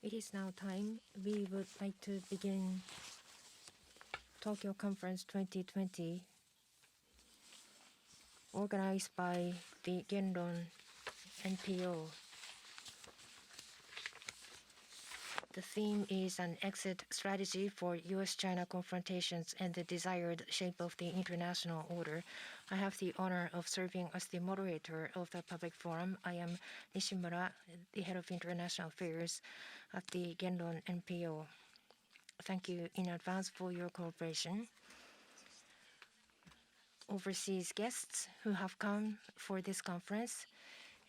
It is now time. We would like to begin Tokyo Conference 2020, organized by the Gendon NPO. The theme is an exit strategy for U.S.-China confrontations and the desired shape of the international order. I have the honor of serving as the moderator of the public forum. I am Nishimura, the head of international affairs at the Gendon NPO. Thank you in advance for your cooperation. Overseas guests who have come for this conference,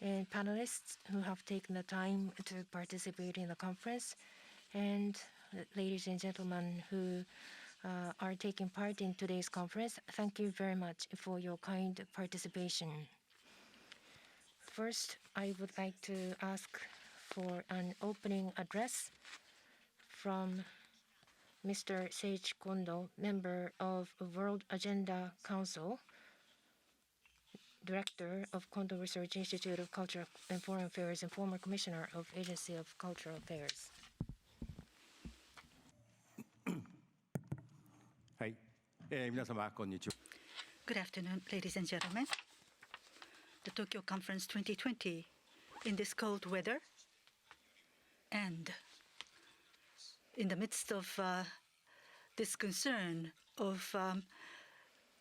and panelists who have taken the time to participate in the conference, and ladies and gentlemen who are taking part in today's conference, thank you very much for your kind participation. First, I would like to ask for an opening address from Mr. Seiichi Kondo, member of World Agenda Council, Director of Kondo Research Institute of Culture and Foreign Affairs, and former Commissioner of Agency of Cultural Affairs. Good afternoon, ladies and gentlemen. The Tokyo Conference 2020 in this cold weather and in the midst of this concern of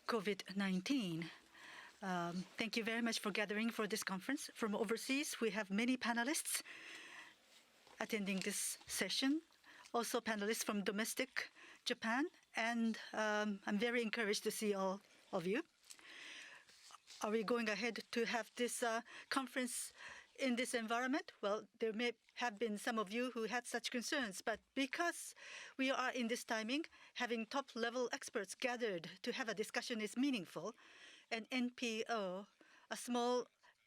COVID-19. Thank you very much for gathering for this conference. From overseas, we have many panelists attending this session, also panelists from domestic Japan, and I'm very encouraged to see all of you. Are we going ahead to have this conference in this environment? Well, there may have been some of you who had such concerns, but because we are in this timing, having top-level experts gathered to have a discussion is meaningful. An NPO, a small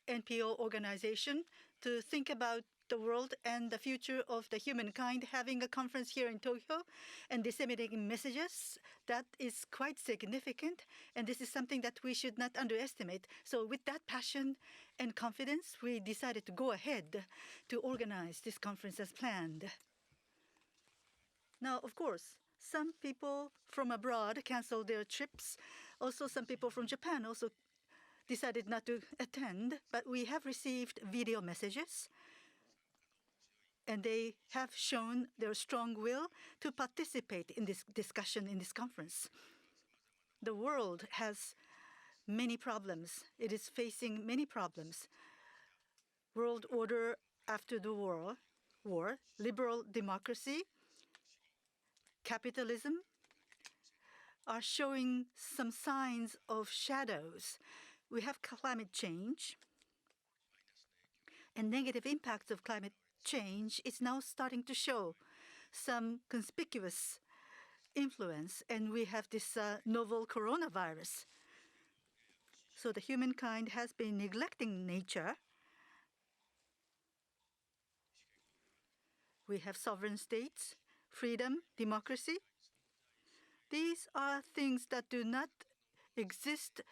NPO organization, to think about the world and the future of the humankind, having a conference here in Tokyo and disseminating messages, that is quite significant. And this is something that we should not underestimate. So with that passion and confidence, we decided to go ahead to organize this conference as planned. Now, of course, some people from abroad canceled their trips. Also, some people from Japan also decided not to attend. But we have received video messages, and they have shown their strong will to participate in this discussion in this conference. The world has many problems. It is facing many problems. World order after the war, liberal democracy, capitalism are showing some signs of shadows. We have climate change, and negative impacts of climate change is now starting to show some conspicuous influence, and we have this novel coronavirus. So the humankind has been neglecting nature. We have sovereign states, freedom, democracy. These are things that do not exist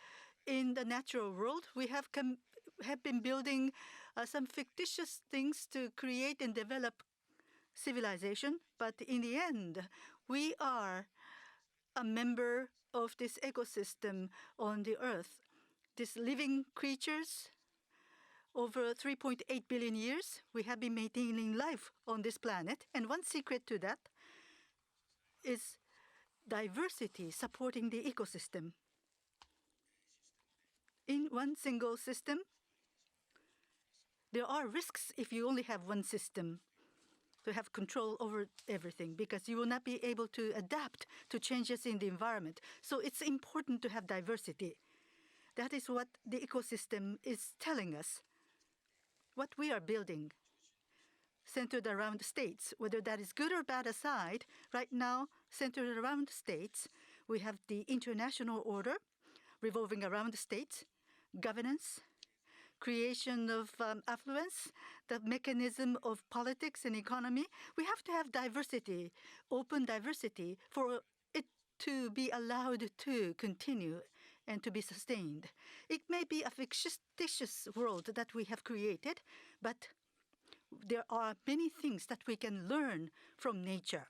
in the natural world. We have been building some fictitious things to create and develop civilization. But in the end, we are a member of this ecosystem on the earth. These living creatures, over 3.8 billion years, we have been maintaining life on this planet. And one secret to that is diversity supporting the ecosystem. In one single system, there are risks if you only have one system to have control over everything, because you will not be able to adapt to changes in the environment. So it's important to have diversity. That is what the ecosystem is telling us. What we are building, centered around states, whether that is good or bad aside, right now, centered around states, we have the international order revolving around states, governance, creation of affluence, the mechanism of politics and economy. We have to have diversity, open diversity, for it to be allowed to continue and to be sustained. It may be a fictitious world that we have created, but there are many things that we can learn from nature.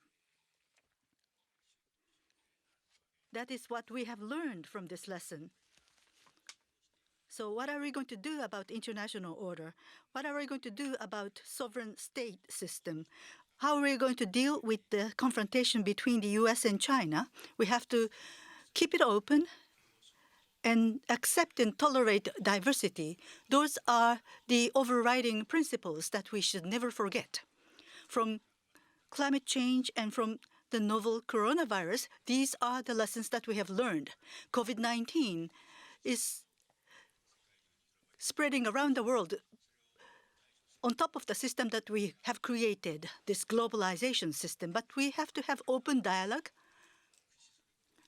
That is what we have learned from this lesson. So what are we going to do about international order? What are we going to do about sovereign state system? How are we going to deal with the confrontation between the US and China? We have to keep it open and accept and tolerate diversity. Those are the overriding principles that we should never forget. From climate change and from the novel coronavirus, these are the lessons that we have learned. COVID-19 is spreading around the world on top of the system that we have created, this globalization system. But we have to have open dialogue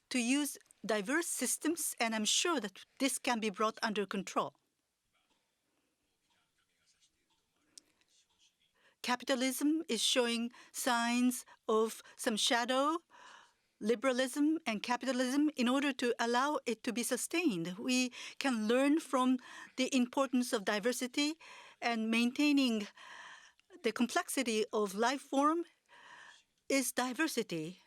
to use diverse systems, and I'm sure that this can be brought under control. Capitalism is showing signs of some shadow. Liberalism and capitalism, in order to allow it to be sustained, we can learn from the importance of diversity and maintaining the complexity of life form is diversity.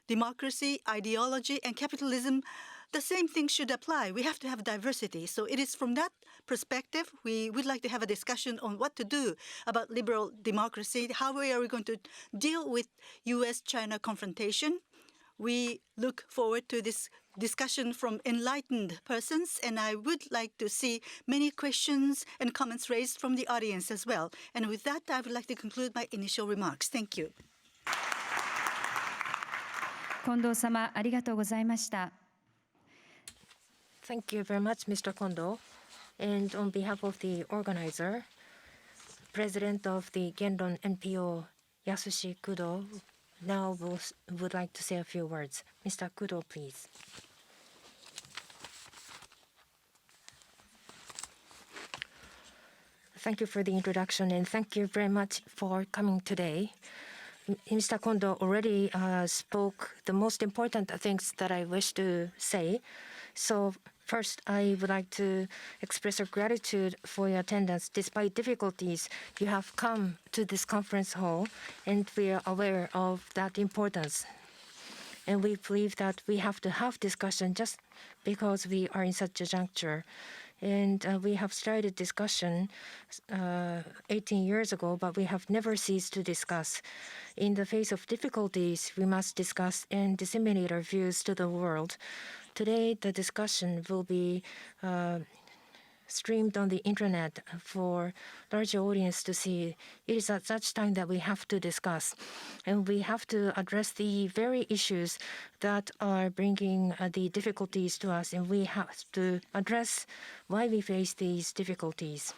Democracy, ideology, and capitalism, the same thing should apply. We have to have diversity. So it is from that perspective we would like to have a discussion on what to do about liberal democracy. How are we going to deal with US-China confrontation? We look forward to this discussion from enlightened persons, and I would like to see many questions and comments raised from the audience as well. And with that, I would like to conclude my initial remarks. Thank you. 近藤様、ありがとうございました。Thank you very much, Mr. Kondo. And on behalf of the organizer, President of the Gendon NPO, Yasushi Kudo, now would like to say a few words. Mr. Kudo, please. Thank you for the introduction, and thank you very much for coming today. Mr. Kondo already spoke the most important things that I wish to say. So first, I would like to express our gratitude for your attendance. Despite difficulties, you have come to this conference hall, and we are aware of that importance. And we believe that we have to have discussion just because we are in such a juncture. And we have started discussion 18 years ago, but we have never ceased to discuss. In the face of difficulties, we must discuss and disseminate our views to the world. Today, the discussion will be streamed on the internet for larger audience to see. It is at such time that we have to discuss, and we have to address the very issues that are bringing the difficulties to us, and we have to address why we face these difficulties.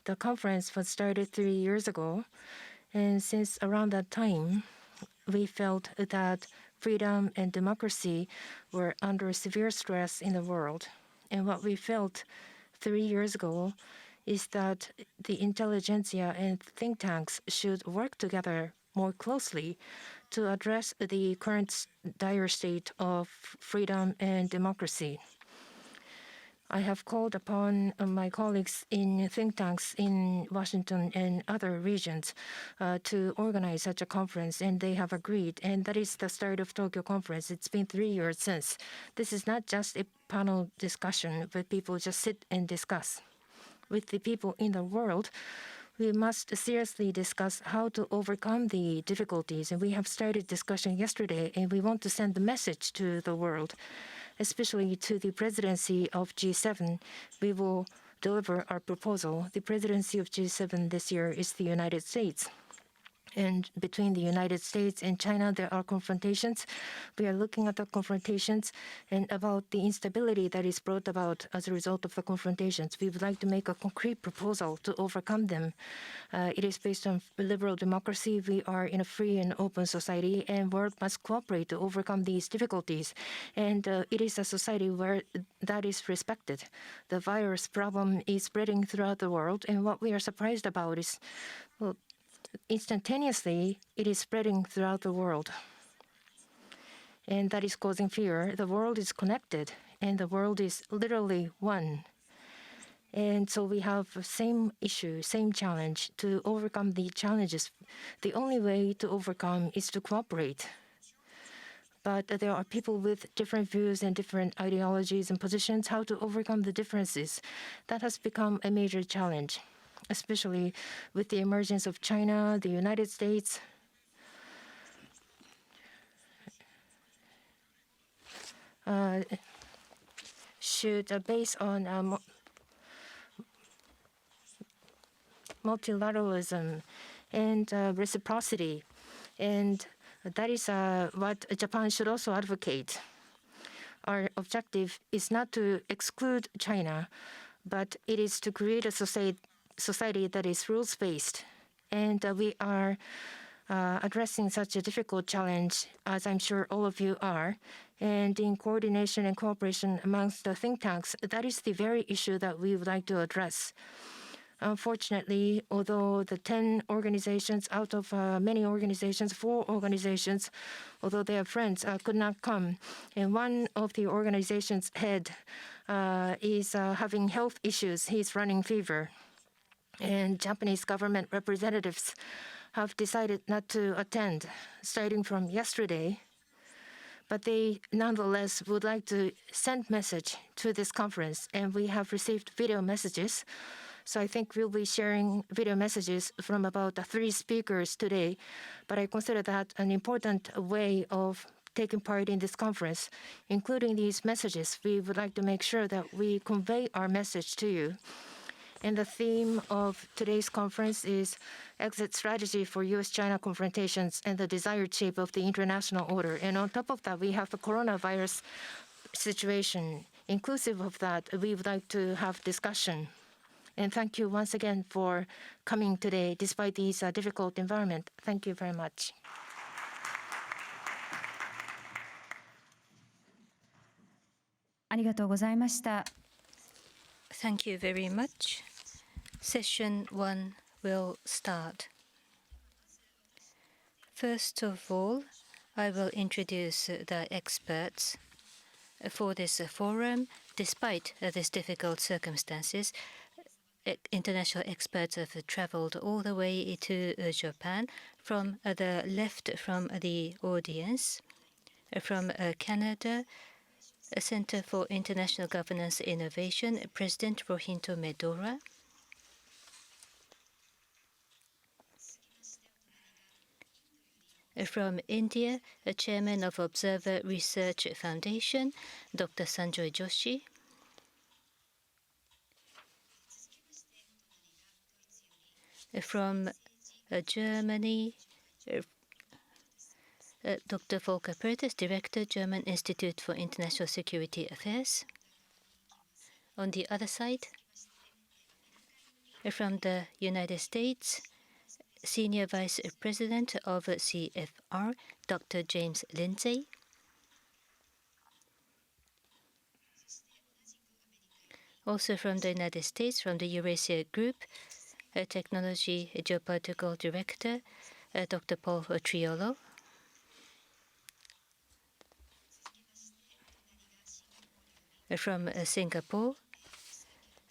The conference was started 3 years ago, and since around that time, we felt that freedom and democracy were under severe stress in the world. And what we felt 3 years ago is that the intelligentsia and think tanks should work together more closely to address the current dire state of freedom and democracy. I have called upon my colleagues in think tanks in Washington and other regions to organize such a conference, and they have agreed. And that is the start of Tokyo conference. It's been 3 years since. This is not just a panel discussion where people just sit and discuss. With the people in the world, we must seriously discuss how to overcome the difficulties. And we have started discussion yesterday, and we want to send the message to the world, especially to the presidency of G7. We will deliver our proposal. The presidency of G7 this year is the United States. And between the United States and China, there are confrontations. We are looking at the confrontations and about the instability that is brought about as a result of the confrontations. We would like to make a concrete proposal to overcome them. It is based on liberal democracy. We are in a free and open society, and world must cooperate to overcome these difficulties. And it is a society where that is respected. The virus problem is spreading throughout the world, and what we are surprised about is, well, instantaneously, it is spreading throughout the world. And that is causing fear. The world is connected, and the world is literally one. And so we have the same issue, same challenge to overcome the challenges. The only way to overcome is to cooperate. But there are people with different views and different ideologies and positions. How to overcome the differences, that has become a major challenge, especially with the emergence of China, the United States. Should base on multilateralism and reciprocity. And that is what Japan should also advocate. Our objective is not to exclude China, but it is to create a society that is rules-based. And we are addressing such a difficult challenge, as I'm sure all of you are. And in coordination and cooperation amongst the think tanks, that is the very issue that we would like to address. Unfortunately, although the 10 organizations out of many organizations, 4 organizations, although they are friends, could not come. And one of the organization's head is having health issues. He's running fever. And Japanese government representatives have decided not to attend starting from yesterday. But they nonetheless would like to send message to this conference. And we have received video messages. So I think we'll be sharing video messages from about 3 speakers today. But I consider that an important way of taking part in this conference. Including these messages, we would like to make sure that we convey our message to you. And the theme of today's conference is Exit Strategy for U.S.-China Confrontations and the Desired Shape of the International Order. And on top of that, we have the coronavirus situation. Inclusive of that, we would like to have discussion. And thank you once again for coming today, despite this difficult environment. Thank you very much. Thank you very much. Session 1 will start. First of all, I will introduce the experts for this forum. Despite these difficult circumstances, international experts have traveled all the way to Japan. From the left from the audience, from Canada, Center for International Governance Innovation, President Rohinto Medora. From India, Chairman of Observer Research Foundation, Dr. Sanjoy Joshi. From Germany, Dr. Volker Perthes, Director, German Institute for International Security Affairs. On the other side, from the United States, Senior Vice President of CFR, Dr. James Lindsay. Also from the United States, from the Eurasia Group, Technology Geopolitical Director, Dr. Paul Triolo. From Singapore,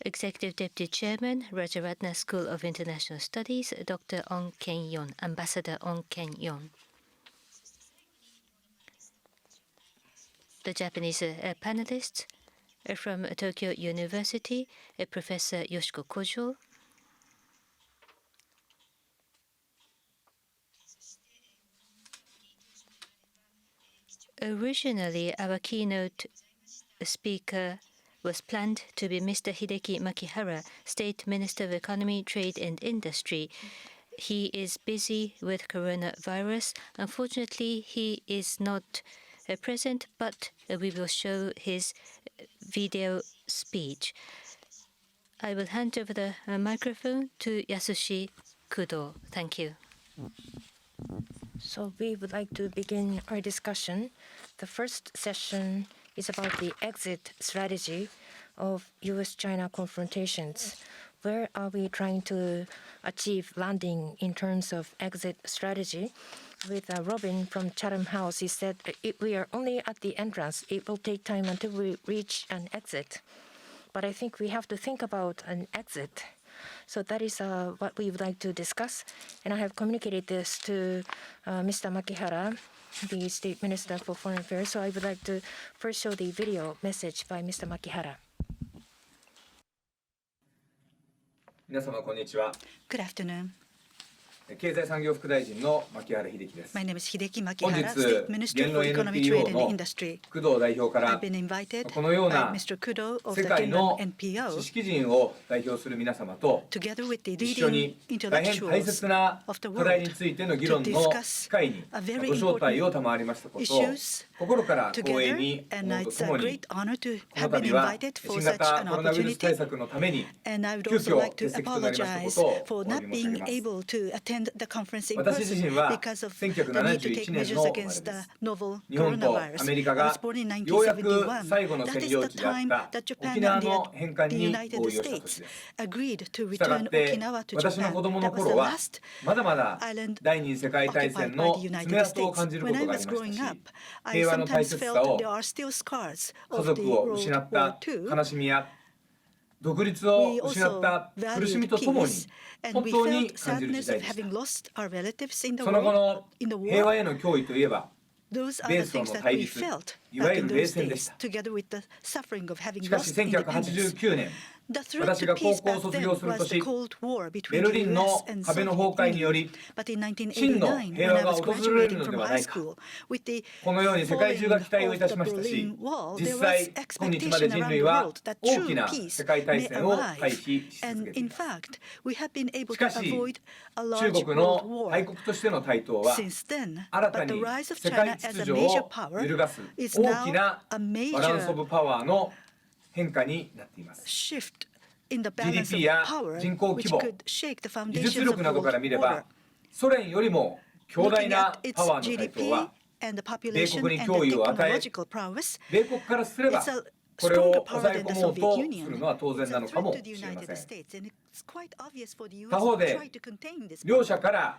Executive Deputy Chairman, Rajaratnam School of International Studies, Dr. Ong Ken-yon, Ambassador Ong Ken-yon. The Japanese panelists from Tokyo University, Professor Yoshiko Kojo. Originally, our keynote speaker was planned to be Mr. Hideki Makihara, State Minister of Economy, Trade and Industry. He is busy with coronavirus. Unfortunately, he is not present, but we will show his video speech. I will hand over the microphone to Yasushi Kudo. Thank you. So we would like to begin our discussion. The first session is about the exit strategy of U.S.-China confrontations. Where are we trying to achieve landing in terms of exit strategy? With Robin from Chatham House, he said, we are only at the entrance. It will take time until we reach an exit. but I think we have to think about an exit. So that is what we would like to discuss. And I have communicated this to Mr. Makihara, the State Minister for Foreign Affairs. So I would like to first show the video message by Mr. Makihara. 皆様こんにちは。 Good afternoon. 経済産業副大臣の牧原秀樹です。 My name is Hideki 本 Makihara, 日 State Minister 言論 for Economy, NPO Trade and の Industry. 工藤代表から I've been invited このよう by な Mr. Kudo of 世 the 界 Kenyan の NPO 知識人を代表する皆様と together with the 一緒 leading に大変大 intellectuals 切な of the 課題に world ついての議論の機会にご a very 招待を important 賜りましたことを issues 心から光栄 together, に and 思うと it's と a もに great honor to この have been 度は invited for 新 such 型 an コロナウイルス対 opportunity. 策のために And I would 急 also 遽 like 欠 to 席となりました apologize ことを for お詫 not び申し上 being げます。 able to attend the conference in 私自 person 身は because of the need to take 1971年 measures の生まれ against で the す。 novel 日本とア coronavirus. メリカ I が was born in ようやく 1971. 最後の That 占 is 領 the 地であっ time た that Japan 沖縄 and の返還 the に United 合意をした年で States す。 agreed to したが return って Okinawa to 私の子 Japan. 供の That was 頃 the は last まだまだ island 第二次世界大 occupied 戦 by の the 爪 United 痕を感 States. じるこ When と I があり was ました growing し up, I 平和の大 sometimes 切 felt さ that を there are still scars 家 of 族 the を World 失っ War た II. 悲しみや独立を We 失っ also た苦しみ valued とともに peace, and 本 we 当に felt 感じる時 sadness 代 of でした having lost our relatives in the その後 world, の in the 平和 war. への脅威といえば Those are 米 the ソ things の that 対 we 立 felt いわ back ゆ in る冷 those 戦でし days, た together with the suffering of having しかし lost independence. 1989年 The threat 私 to が高 peace 校を back 卒 then 業する was the 年 Cold War ベ between ル the リン US の and 壁の崩 Soviet 壊によ Union. り But in 真の 1989, 平 when 和 I が was 訪れる graduating ので from はな high いか school, with the このように世界中 falling が期待を of いた the しましたし Berlin Wall, 実 there was 際今日まで expectation 人 around 類 the は world that 大き true な peace 世界大 may 戦を回 arrive. 避し続 And けてい in ます fact, we have been able し to かし avoid a 中 large 国 world の war 大国としての台頭は since then. 新た But the に rise of 世界 China as 秩 a 序 major を power 揺るがす is 大 now きな a バランスオ major ブパワーの変化になっています shift in the balance of GDP や power 人口規 which 模 could shake the 技術 foundations 力 of などから world 見れ order. ばソ連よりも強大 Looking な at its パワーの台頭 GDP は and the 米 population 国に and 脅 the 威を与え technological prowess, 米国からすれば it's a これ stronger を power 抑え than 込 the もう Soviet とす Union. るのは当 It's 然 a なのか threat も to the しれま United せん States, and it's quite obvious for the US 他方 to で try to contain this 両 power. 者から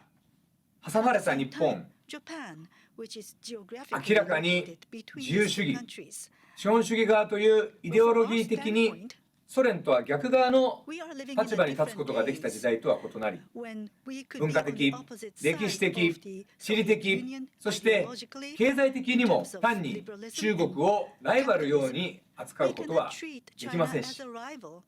挟まれた日 At the same 本 time, Japan, which is geographically 明らかに located between 自由 these 主 two 義 countries, 資本主義側というイデオロギー from our 的に standpoint, ソ連とは逆側の we are living in 立場 a に立つこ different とができた時 days 代とは異なり when we could 文 be 化 on the 的 opposite 歴史 side 的 of the 地理 Soviet 的 Union そして ideologically, 経済的に in も terms of 単に liberalism 中国をライバルように扱 We うこと cannot は treat でき China ません as し a rival.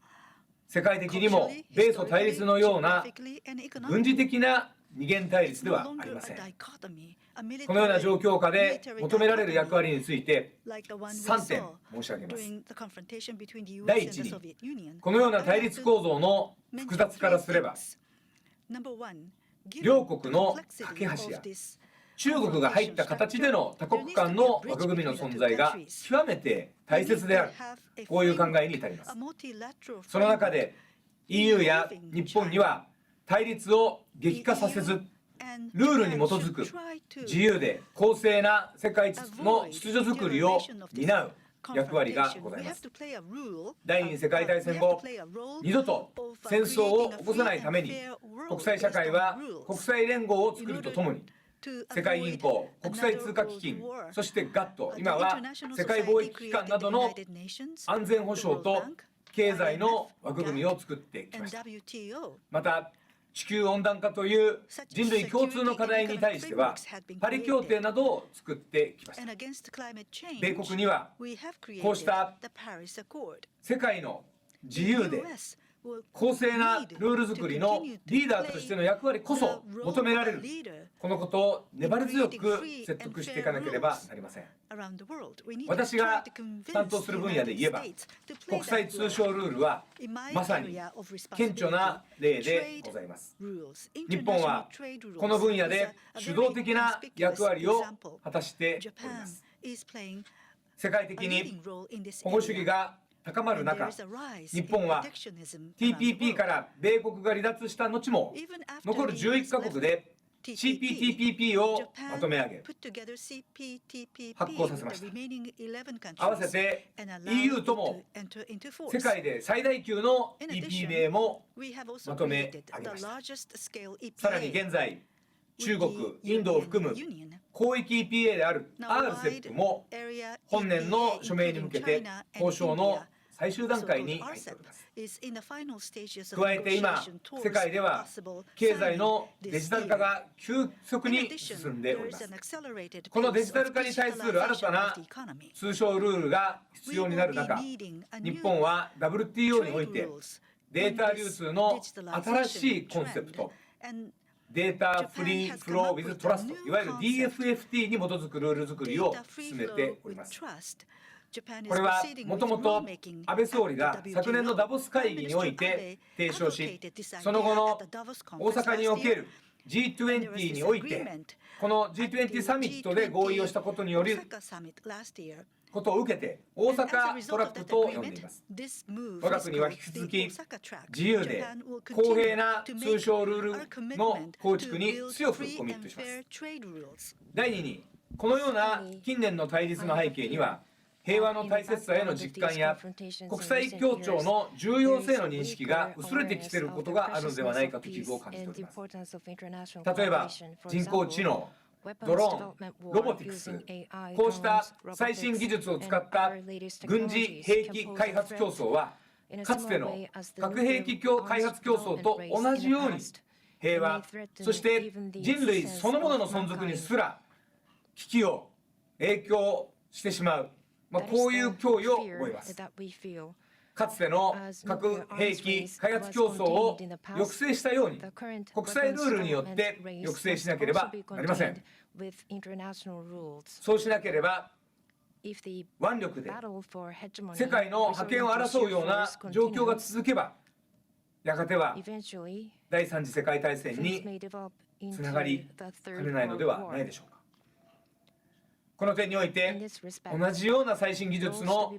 世界的にも Culturally, 米ソ対立のような geographically, and 軍事 economically. 的な二元対 It's 立で no はあ longer り a ません dichotomy, a このような状 military, 況下で military 求められる役 dichotomy 割について like the one we 3点 saw 申し上げます during the confrontation between the 第 US 一 and に the Soviet Union. このような I 対 have 立 to 構造の mention 複雑からすれば three things. Number one, 両 given 国 the の complexity 架け橋 of や this 中国が入った形での多国間の枠組みの存在が極めて大切であるこういう考えに至りますその中で EU や日本には対立を激化させずルールに基づく自由で公正な世界の秩序づくりを担う役割がございます。第二次世界大戦後、二度と戦争を起こさないために、国際社会は国際連合を作るとともに、世界銀行、国際通貨基金、そして GATT、今は世界貿易機関などの安全保障と経済の枠組みを作ってきました。また、地球温暖化という人類共通の課題に対してはパリ協定などを作ってきました。米国にはこうした世界の自由で公正なルール作りのリーダーとしての役割こそ求められるこのことを粘り強く説得していかなければなりません。私が担当する分野で言えば国際通商ルールはまさに顕著な例でございます。日本はこの分野で主導的な役割を果たしております。世界的に保護主義が高まる中、日本は TPP から米国が離脱した後も残る11カ国で CPTPP をまとめ上げ発行させました。合わせて EU とも世界で最大級の EPA もまとめ上げました。さらに現在中国、インドを含む広域 EPA である RCEP も本年の署名に向けて交渉の最終段階に入っております。加えて今、世界では経済のデジタル化が急速に進んでおります。このデジタル化に対する新たな通商ルールが必要になる中、日本は WTO においてデータ流通の新しいコンセプト、データフリーフロー・ウィズ・トラスト、いわゆる DFFT に基づくルール作りを進めております。これはもともと安倍総理が昨年のダボス会議において提唱し、その後の大阪における G20 において、この G20 サミットで合意をしたことによることを受けて大阪トラックと呼んでいます。我が国は引き続き自由で公平な通商ルールの構築に強くコミットします。第2に、このような近年の対立の背景には、平和の大切さへの実感や国際協調の重要性の認識が薄れてきていることがあるのではないかと危惧を感じております。例えば人工知能、ドローン、ロボティクス、こうした最新技術を使った軍事兵器開発競争は、かつての核兵器開発競争と同じように平和、そして人類そのものの存続にすら危機を影響してしまう、こういう脅威を覚えます。かつての核兵器開発競争を抑制したように、国際ルールによって抑制しなければなりません。そうしなければ、腕力で世界の覇権を争うような状況が続けば、やがては第三次世界大戦につながりかねないのではないでしょうか。この点において、同じような最新技術の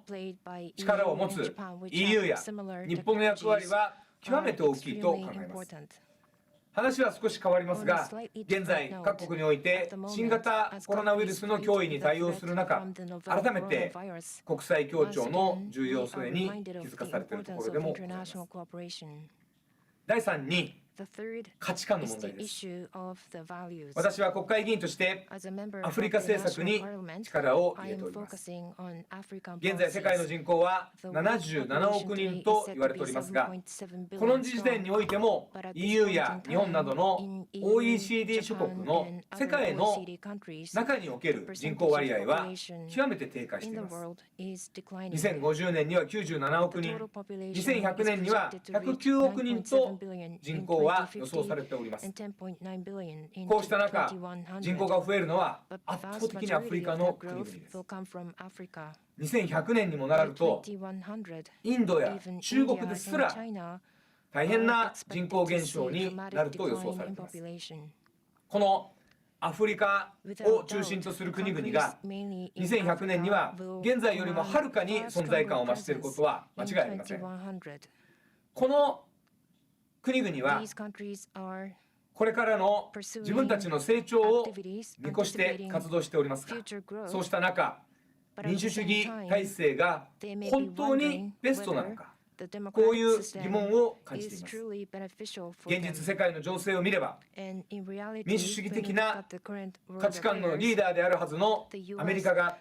力を持つ EU や日本の役割は極めて大きいと考えます。話は少し変わりますが、現在各国において新型コロナウイルスの脅威に対応する中、改めて国際協調の重要性に気づかされているところでもございます。第3に、価値観の問題です。私は国会議員としてアフリカ政策に力を入れております。現在世界の人口は77億人と言われておりますが、この時点においても EU や日本などの OECD 諸国の世界の中における人口割合は極めて低下しています。2050年には97億人、2100年には109億人と人口は予想されております。こうした中、人口が増えるのは圧倒的にアフリカの国々です。2100年にもなると、インドや中国ですら大変な人口減少になると予想されています。このアフリカを中心とする国々が2100年には現在よりもはるかに存在感を増していることは間違いありません。この国々はこれからの自分たちの成長を見越して活動しておりますが、そうした中、民主主義体制が本当にベストなのか、こういう疑問を感じています。現実世界の情勢を見れば、民主主義的な価値観のリーダーであるはずのアメリカが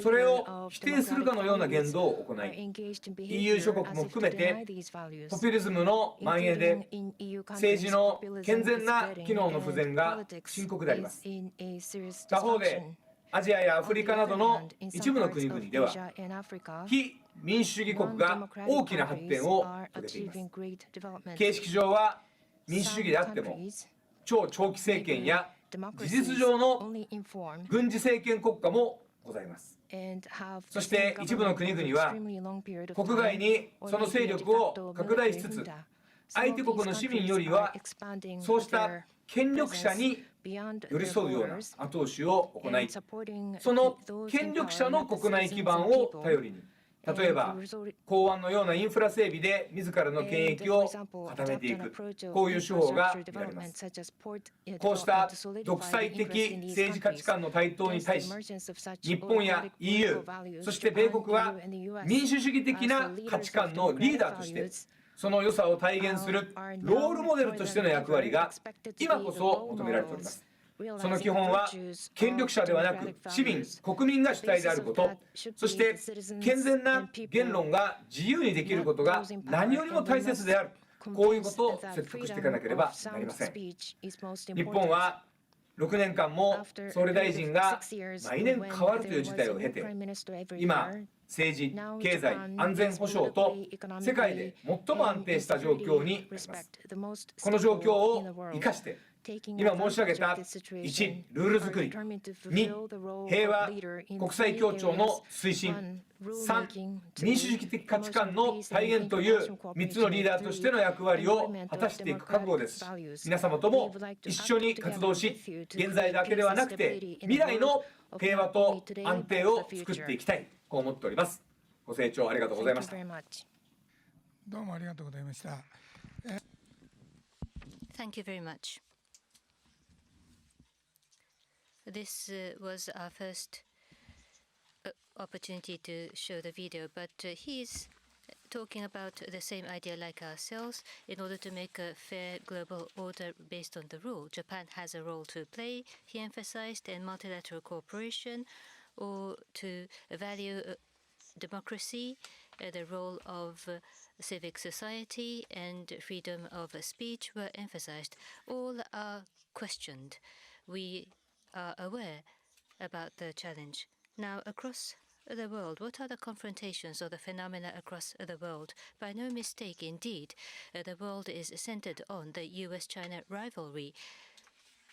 それを否定するかのような言動を行い、 EU 諸国も含めてポピュリズムの蔓延で政治の健全な機能の不全が深刻であります。他方でアジアやアフリカなどの一部の国々では非民主主義国が大きな発展を遂げています。形式上は民主主義であっても超長期政権や事実上の軍事政権国家もございます。そして一部の国々は国外にその勢力を拡大しつつ、相手国の市民よりはそうした権力者に寄り添うような後押しを行い、その権力者の国内基盤を頼りに、例えば港湾のようなインフラ整備で自らの権益を固めていく、こういう手法が見られます。こうした独裁的政治価値観の台頭に対し、日本や EU、そして米国は民主主義的な価値観のリーダーとしてその良さを体現するロールモデルとしての役割が今こそ求められております。その基本は権力者ではなく市民、国民が主体であること、そして健全な言論が自由にできることが何よりも大切である、こういうことを説得していかなければなりません。日本は6年間も総理大臣が毎年変わるという事態を経て、今、政治、経済、安全保障と世界で最も安定した状況にあります。この状況を生かして、今申し上げた1、ルール作り、2、平和国際協調の推進、3、民主主義的価値観の体現という3つのリーダーとしての役割を果たしていく覚悟です。皆様とも一緒に活動し、現在だけではなくて未来の平和と安定を作っていきたい、こう思っております。ご清聴ありがとうございました。どうもありがとうございました。Thank you very much. This was our first opportunity to show the video, but he's talking about the same idea like ourselves. In order to make a fair global order based on the rule, Japan has a role to play, he emphasized, in multilateral cooperation, or to value democracy, the role of civic society and freedom of speech were emphasized. All are questioned. We are aware about the challenge. Now, across the world, what are the confrontations or the phenomena across the world? By no mistake, indeed, the world is centered on the US-China rivalry,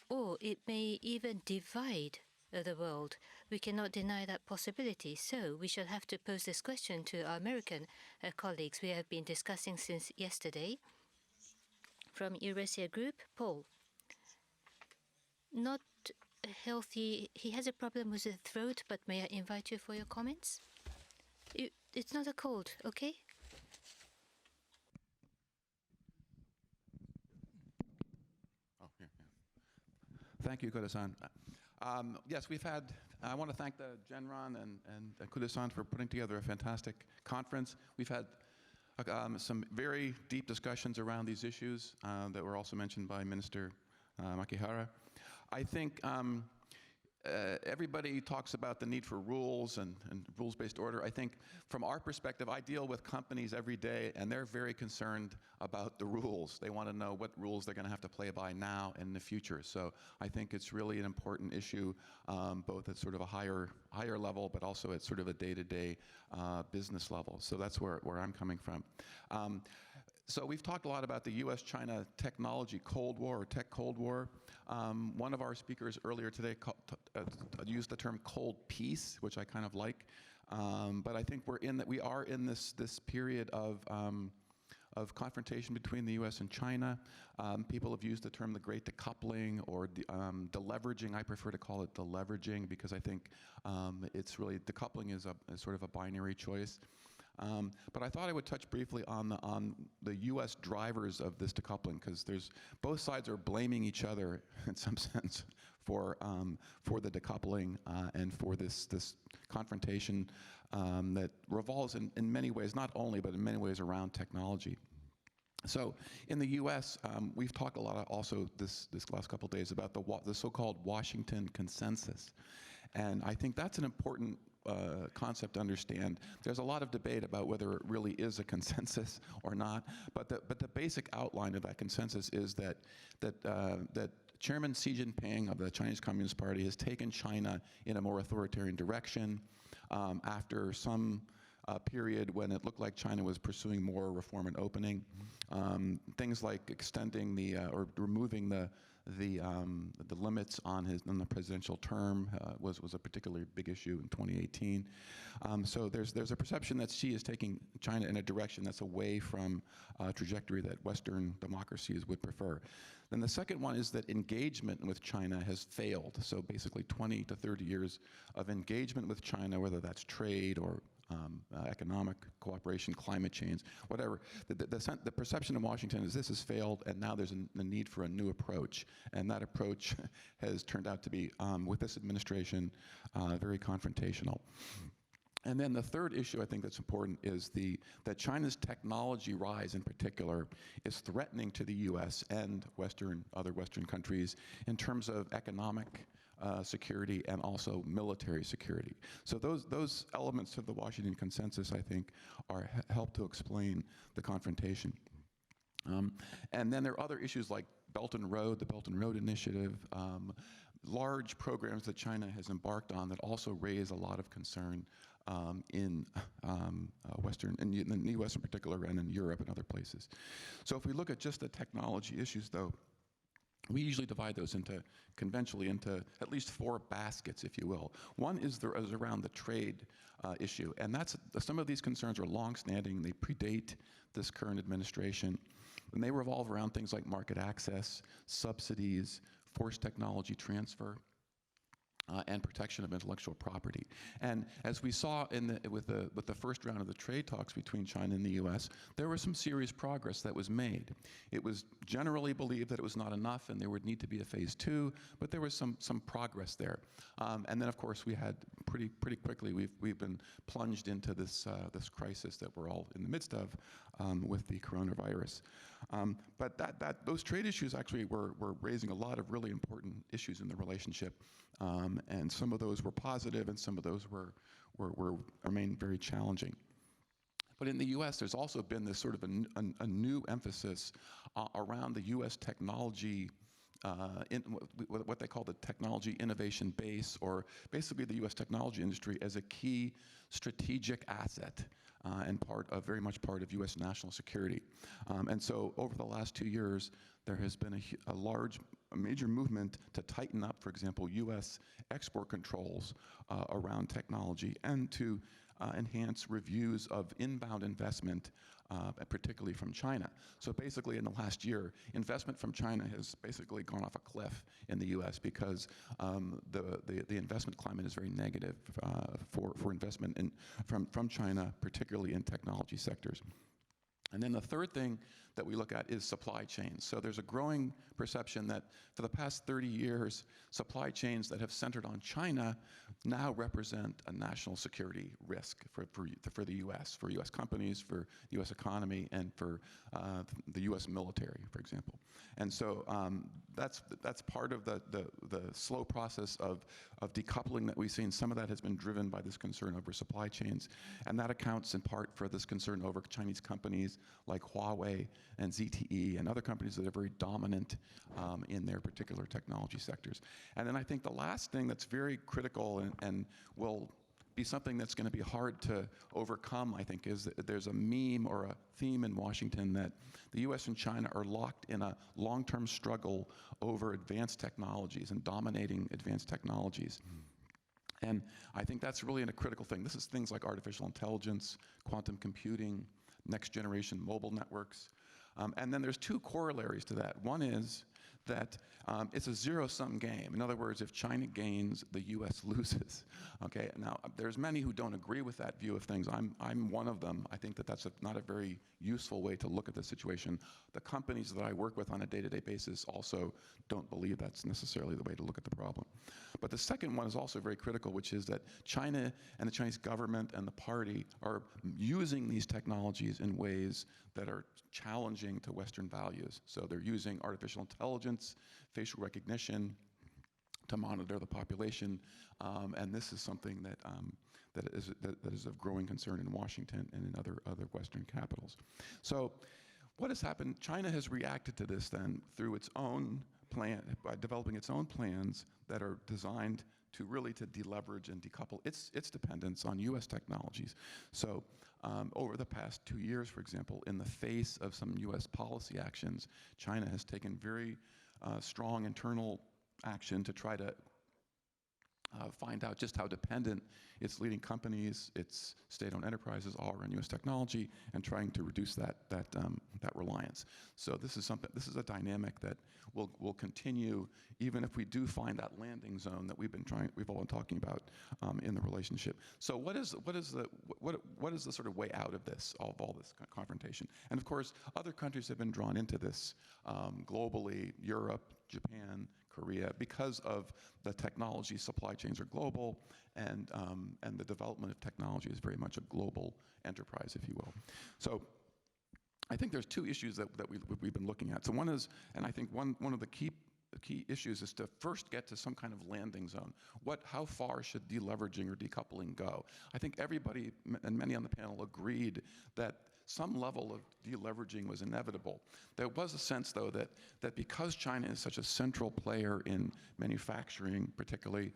or it may even divide the world. We cannot deny that possibility, so we shall have to pose this question to our American colleagues. We have been discussing since yesterday. From Eurasia Group, Paul. Not healthy. He has a problem with his throat, but may I invite you for your comments? It's not a cold, okay? Oh, yeah. Thank you, Kuda-san. Yes, we've had, I want to thank the Genron and Kuda-san for putting together a fantastic conference. We've had some very deep discussions around these issues that were also mentioned by Minister Makihara. I think everybody talks about the need for rules and rules-based order. I think from our perspective, I deal with companies every day, and they're very concerned about the rules. They want to know what rules they're going to have to play by now and in the future. So I think it's really an important issue, both at sort of a higher level, but also at sort of a day-to-day business level. So that's where I'm coming from. So we've talked a lot about the U.S.-China technology Cold War or tech Cold War. One of our speakers earlier today used the term cold peace, which I kind of like. But I think we are in this period of confrontation between the U.S. and China. People have used the term the great decoupling or deleveraging. I prefer to call it deleveraging because I think it's really, decoupling is sort of a binary choice. But I thought I would touch briefly on the U.S. drivers of this decoupling, because both sides are blaming each other in some sense for the decoupling and for this confrontation that revolves in many ways, not only, but in many ways around technology. So in the U.S., we've talked a lot also this last couple of days about the so-called Washington consensus. And I think that's an important concept to understand. There's a lot of debate about whether it really is a consensus or not, but the basic outline of that consensus is that Chairman Xi Jinping of the Chinese Communist Party has taken China in a more authoritarian direction after some period when it looked like China was pursuing more reform and opening. Things like extending or removing the limits on the presidential term was a particularly big issue in 2018. So there's a perception that Xi is taking China in a direction that's away from a trajectory that Western democracies would prefer. Then the second one is that engagement with China has failed. So basically 20 to 30 years of engagement with China, whether that's trade or economic cooperation, climate change, whatever. The perception in Washington is this has failed, and now there's a need for a new approach. And that approach has turned out to be, with this administration, very confrontational. And then the third issue I think that's important is that China's technology rise in particular is threatening to the U.S. and other Western countries in terms of economic security and also military security. So those elements of the Washington Consensus, I think, help to explain the confrontation. And then there are other issues like the Belt and Road Initiative, large programs that China has embarked on that also raise a lot of concern in the U.S. in particular, and in Europe and other places. So if we look at just the technology issues, though, we usually divide those conventionally into at least 4 baskets, if you will. One is around the trade issue, and some of these concerns are long-standing. They predate this current administration, and they revolve around things like market access, subsidies, forced technology transfer, and protection of intellectual property. And as we saw with the first round of the trade talks between China and the U.S., there was some serious progress that was made. It was generally believed that it was not enough and there would need to be a phase 2, but there was some progress there. And then, of course, we had pretty quickly, we've been plunged into this crisis that we're all in the midst of with the coronavirus. But those trade issues actually were raising a lot of really important issues in the relationship. And some of those were positive, and some of those remain very challenging. But in the U.S., there's also been this sort of a new emphasis around the U.S. technology, what they call the technology innovation base, or basically the U.S. technology industry as a key strategic asset and very much part of U.S. national security. And so over the last 2 years, there has been a major movement to tighten up, for example, U.S. export controls around technology, and to enhance reviews of inbound investment, particularly from China. So basically, in the last year, investment from China has basically gone off a cliff in the U.S. because the investment climate is very negative for investment from China, particularly in technology sectors. And then the third thing that we look at is supply chains. So there's a growing perception that for the past 30 years, supply chains that have centered on China now represent a national security risk for the U.S., for U.S. companies, for the U.S. economy, and for the U.S. military, for example. And so that's part of the slow process of decoupling that we've seen. Some of that has been driven by this concern over supply chains, and that accounts in part for this concern over Chinese companies like Huawei and ZTE and other companies that are very dominant in their particular technology sectors. And then I think the last thing that's very critical and will be something that's going to be hard to overcome, I think, is that there's a meme or a theme in Washington that the U.S. and China are locked in a long-term struggle over advanced technologies and dominating advanced technologies. And I think that's really a critical thing. This is things like artificial intelligence, quantum computing, next-generation mobile networks. And then there's 2 corollaries to that. One is that it's a zero-sum game. In other words, if China gains, the U.S. loses. Okay. Now, there's many who don't agree with that view of things. I'm one of them. I think that that's not a very useful way to look at the situation. The companies that I work with on a day-to-day basis also don't believe that's necessarily the way to look at the problem. But the second one is also very critical, which is that China and the Chinese government and the party are using these technologies in ways that are challenging to Western values. So they're using artificial intelligence, facial recognition to monitor the population, and this is something that is of growing concern in Washington and in other Western capitals. So what has happened? China has reacted to this then through its own plan, by developing its own plans that are designed to really deleverage and decouple its dependence on U.S. technologies. So over the past 2 years, for example, in the face of some U.S. policy actions, China has taken very strong internal action to try to find out just how dependent its leading companies, its state-owned enterprises are on U.S. technology, and trying to reduce that reliance. So this is a dynamic that will continue even if we do find that landing zone that we've all been talking about in the relationship. So what is the sort of way out of all this confrontation? And of course, other countries have been drawn into this globally: Europe, Japan, Korea because of the technology supply chains are global, and the development of technology is very much a global enterprise, if you will. So I think there's two issues that we've been looking at. So one is, and I think one of the key issues is to first get to some kind of landing zone. How far should deleveraging or decoupling go? I think everybody and many on the panel agreed that some level of deleveraging was inevitable. There was a sense, though, that because China is such a central player in manufacturing, particularly,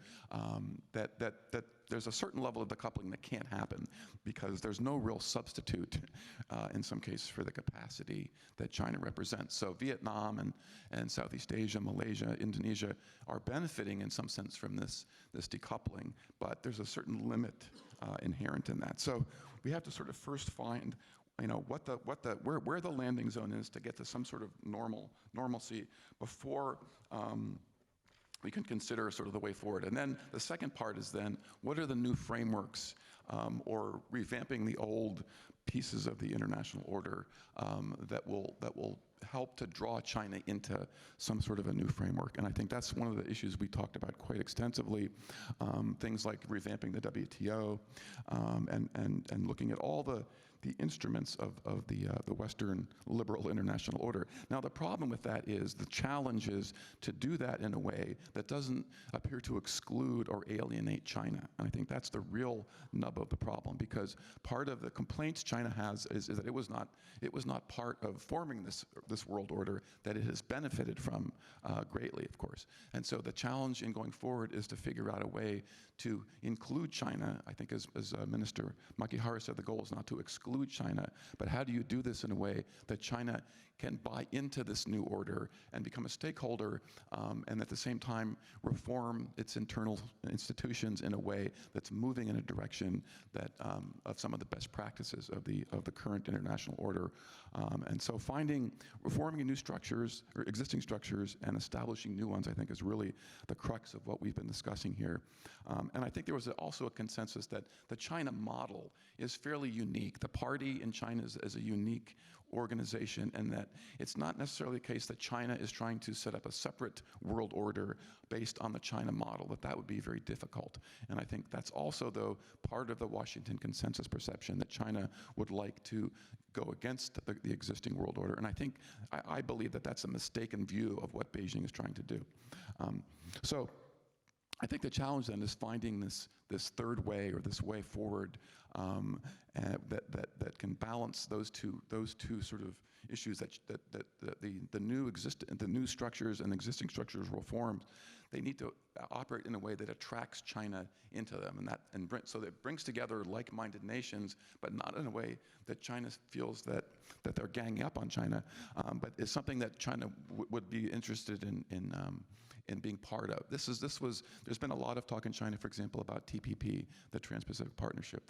that there's a certain level of decoupling that can't happen because there's no real substitute in some cases for the capacity that China represents. So Vietnam and Southeast Asia, Malaysia, Indonesia are benefiting in some sense from this decoupling, but there's a certain limit inherent in that. So we have to sort of first find where the landing zone is to get to some sort of normalcy before we can consider sort of the way forward. And then the second part is then, what are the new frameworks or revamping the old pieces of the international order that will help to draw China into some sort of a new framework. And I think that's one of the issues we talked about quite extensively, things like revamping the WTO and looking at all the instruments of the Western liberal international order. Now, the problem with that is the challenge is to do that in a way that doesn't appear to exclude or alienate China. And I think that's the real nub of the problem, because part of the complaints China has is that it was not part of forming this world order that it has benefited from greatly, of course. And so the challenge in going forward is to figure out a way to include China. I think as Minister Makihara said, the goal is not to exclude China, but how do you do this in a way that China can buy into this new order and become a stakeholder, and at the same time reform its internal institutions in a way that's moving in a direction that of some of the best practices of the current international order. And so reforming new structures or existing structures and establishing new ones, I think, is really the crux of what we've been discussing here. And I think there was also a consensus that the China model is fairly unique. The party in China is a unique organization, and that it's not necessarily the case that China is trying to set up a separate world order based on the China model, that would be very difficult. And I think that's also, though, part of the Washington consensus perception that China would like to go against the existing world order. And I believe that that's a mistaken view of what Beijing is trying to do. So I think the challenge then is finding this third way, or this way forward, that can balance those two sort of issues, that the new structures and existing structures reformed, they need to operate in a way that attracts China into them, so that it brings together like-minded nations, but not in a way that China feels that they're ganging up on China, but it's something that China would be interested in being part of. There's been a lot of talk in China, for example, about TPP, the Trans-Pacific Partnership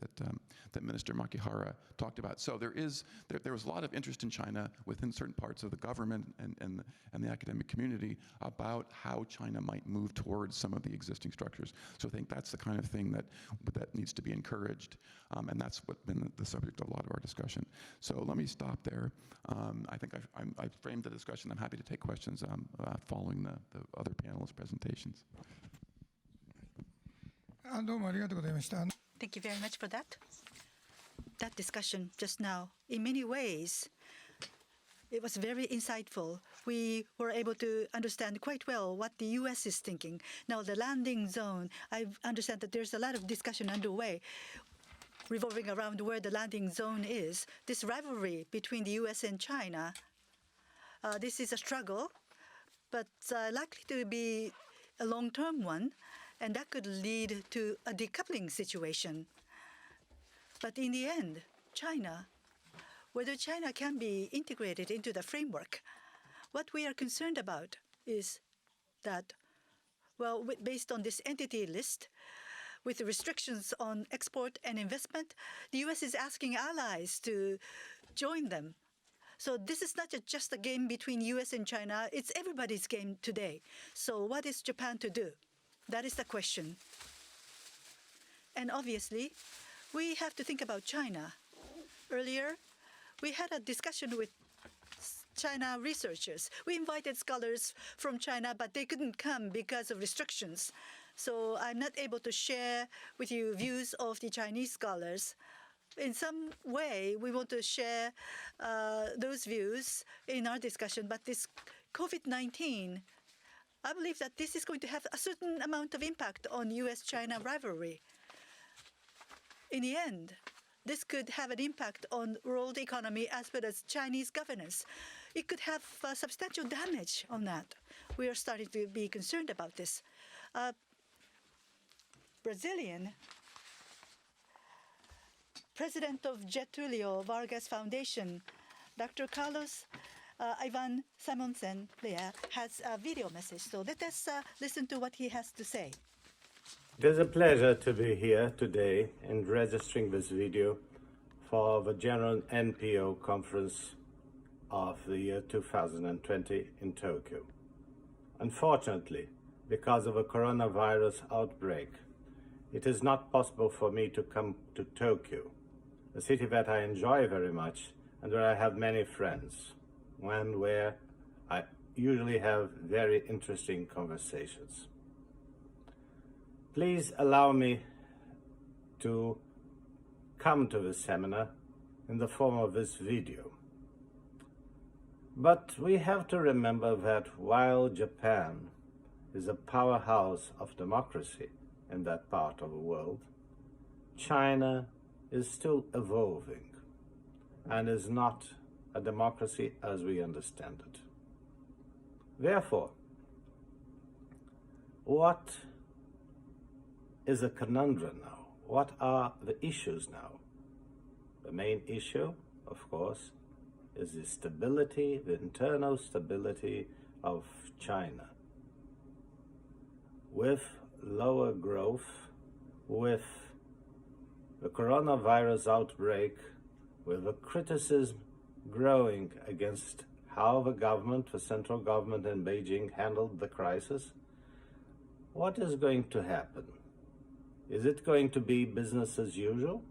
that Minister Makihara talked about. So there was a lot of interest in China within certain parts of the government and the academic community about how China might move towards some of the existing structures. So I think that's the kind of thing that needs to be encouraged, and that's what's been the subject of a lot of our discussion. So let me stop there. I think I've framed the discussion. I'm happy to take questions following the other panelists' presentations. どうもありがとうございました。 Thank you very much for that. That discussion just now, in many ways, it was very insightful. We were able to understand quite well what the U.S. is thinking. Now, the landing zone, I understand that there's a lot of discussion underway revolving around where the landing zone is. This rivalry between the U.S. and China, this is a struggle, but likely to be a long-term one, and that could lead to a decoupling situation. But in the end, whether China can be integrated into the framework, what we are concerned about is that, well, based on this entity list, with the restrictions on export and investment, the U.S. is asking allies to join them. So this is not just a game between U.S. and China, it's everybody's game today. So what is Japan to do? That is the question. And obviously, we have to think about China. Earlier, we had a discussion with China researchers. We invited scholars from China, but they couldn't come because of restrictions. So I'm not able to share with you views of the Chinese scholars. In some way, we want to share those views in our discussion, but this COVID-19, I believe that this is going to have a certain amount of impact on US-China rivalry. In the end, this could have an impact on world economy as well as Chinese governance. It could have substantial damage on that. We are starting to be concerned about this. Brazilian President of Getulio Vargas Foundation, Dr. Carlos Ivan Simonsen there has a video message. So let us listen to what he has to say. It is a pleasure to be here today and registering this video for the General NPO conference of the year 2020 in Tokyo. Unfortunately, because of a coronavirus outbreak, it is not possible for me to come to Tokyo, a city that I enjoy very much and where I have many friends, and where I usually have very interesting conversations. Please allow me to come to the seminar in the form of this video. But we have to remember that while Japan is a powerhouse of democracy in that part of the world, China is still evolving and is not a democracy as we understand it. Therefore, what is a conundrum now? What are the issues now? The main issue, of course, is the stability, the internal stability of China. With lower growth, with the coronavirus outbreak, with the criticism growing against how the government, the central government in Beijing handled the crisis, what is going to happen? Is it going to be business as usual?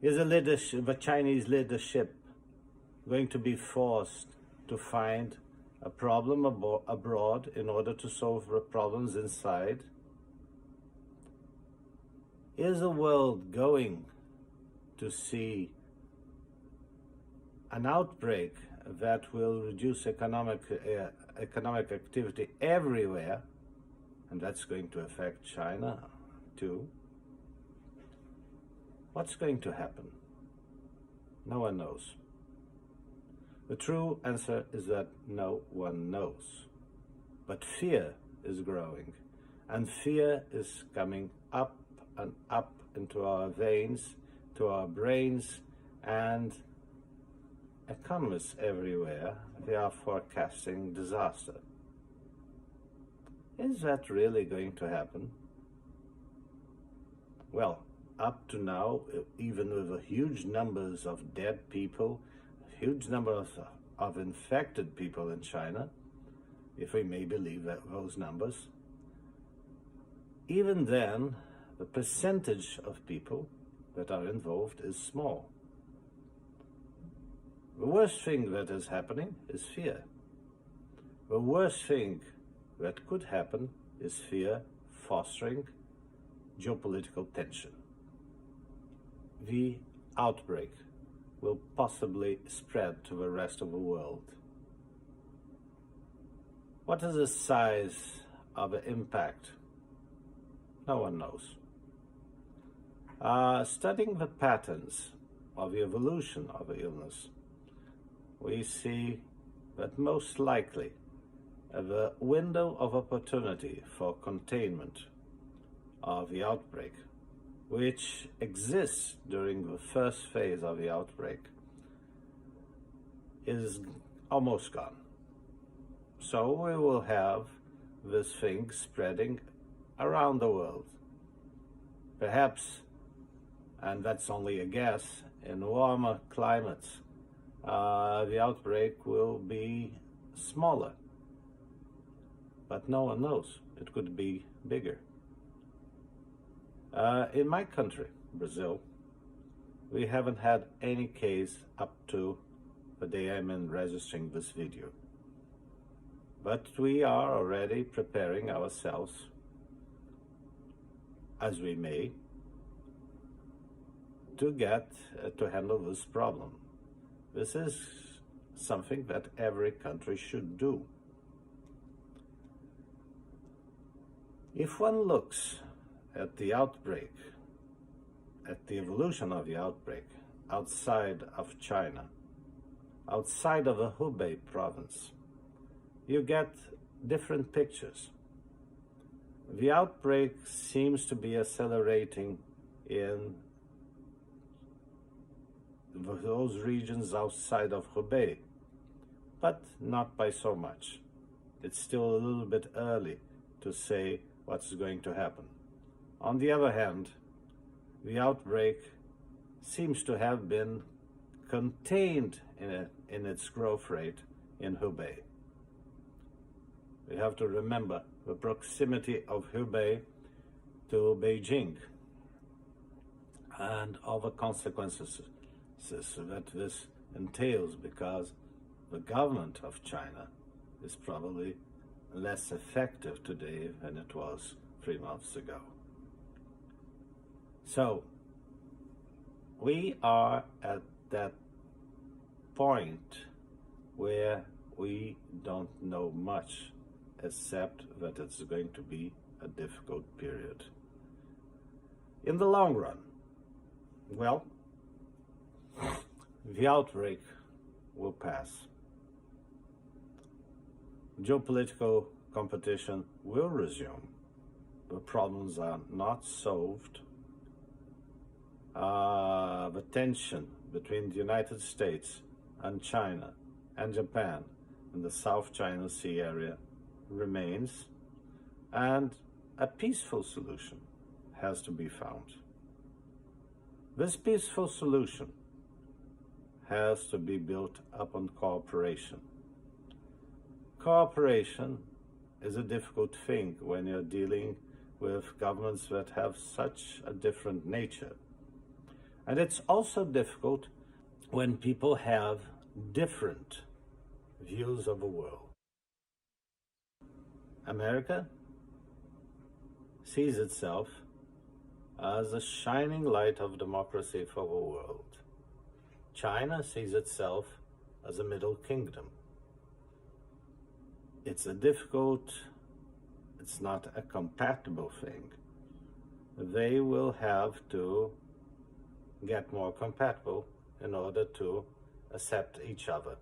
Is the Chinese leadership going to be forced to find a problem abroad in order to solve the problems inside? Is the world going to see an outbreak that will reduce economic activity everywhere, and that's going to affect China too? What's going to happen? No one knows. The true answer is that no one knows. But fear is growing, and fear is coming up and up into our veins, to our brains, and economists everywhere, they are forecasting disaster. Is that really going to happen? Well, up to now, even with the huge numbers of dead people, huge number of infected people in China, if we may believe those numbers, even then, the percentage of people that are involved is small. The worst thing that is happening is fear. The worst thing that could happen is fear fostering geopolitical tension. The outbreak will possibly spread to the rest of the world. What is the size of the impact? No one knows. Studying the patterns of the evolution of the illness, we see that most likely the window of opportunity for containment of the outbreak, which exists during the first phase of the outbreak, is almost gone. So we will have this thing spreading around the world. Perhaps, and that's only a guess, in warmer climates, the outbreak will be smaller. But no one knows. It could be bigger. In my country, Brazil, we haven't had any case up to the day I'm in registering this video. But we are already preparing ourselves as we may to handle this problem. This is something that every country should do. If one looks at the outbreak, at the evolution of the outbreak outside of China, outside of the Hubei province, you get different pictures. The outbreak seems to be accelerating in those regions outside of Hubei, but not by so much. It's still a little bit early to say what's going to happen. On the other hand, the outbreak seems to have been contained in its growth rate in Hubei. We have to remember the proximity of Hubei to Beijing and all the consequences that this entails, because the government of China is probably less effective today than it was 3 months ago. So we are at that point where we don't know much, except that it's going to be a difficult period. In the long run, well, the outbreak will pass. Geopolitical competition will resume. The problems are not solved. The tension between the United States and China and Japan in the South China Sea area remains, and a peaceful solution has to be found. This peaceful solution has to be built upon cooperation. Cooperation is a difficult thing when you're dealing with governments that have such a different nature. And it's also difficult when people have different views of the world. America sees itself as a shining light of democracy for the world. China sees itself as a middle kingdom. It's not a compatible thing. They will have to get more compatible in order to accept each other.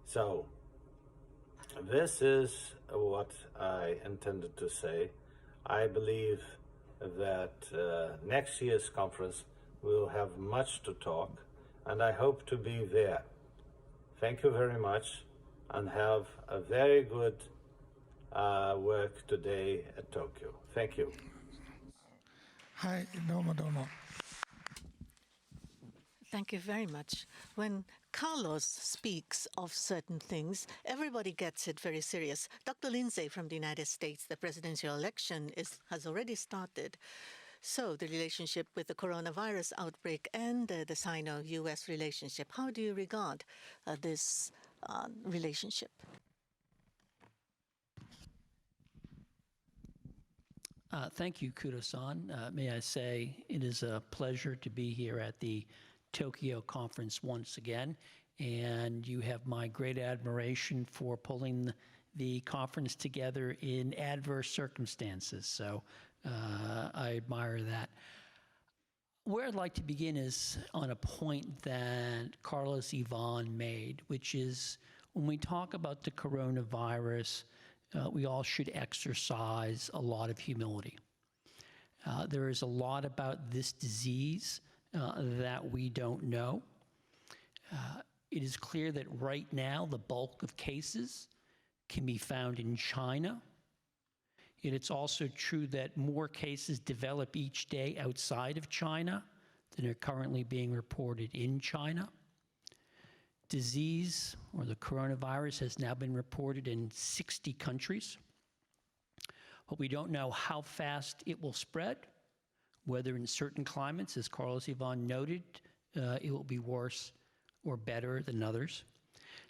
So, this is what I intended to say. I believe that next year's conference we'll have much to talk, and I hope to be there. Thank you very much, and have a very good work today at Tokyo. Thank you. はい、どうもどうも。 Thank you very much. When Carlos speaks of certain things, everybody gets it very serious. Dr. Lindsay from the United States, the presidential election has already started. So the relationship with the coronavirus outbreak and the Sino-US relationship, how do you regard this relationship? Thank you, Kudo-san. May I say it is a pleasure to be here at the Tokyo conference once again, and you have my great admiration for pulling the conference together in adverse circumstances, so I admire that. Where I'd like to begin is on a point that Carlos Ivan made, which is when we talk about the coronavirus, we all should exercise a lot of humility. There is a lot about this disease that we don't know. It is clear that right now the bulk of cases can be found in China. Yet it's also true that more cases develop each day outside of China than are currently being reported in China. Disease, or the coronavirus, has now been reported in 60 countries. But we don't know how fast it will spread, whether in certain climates, as Carlos Ivan noted, it will be worse or better than others.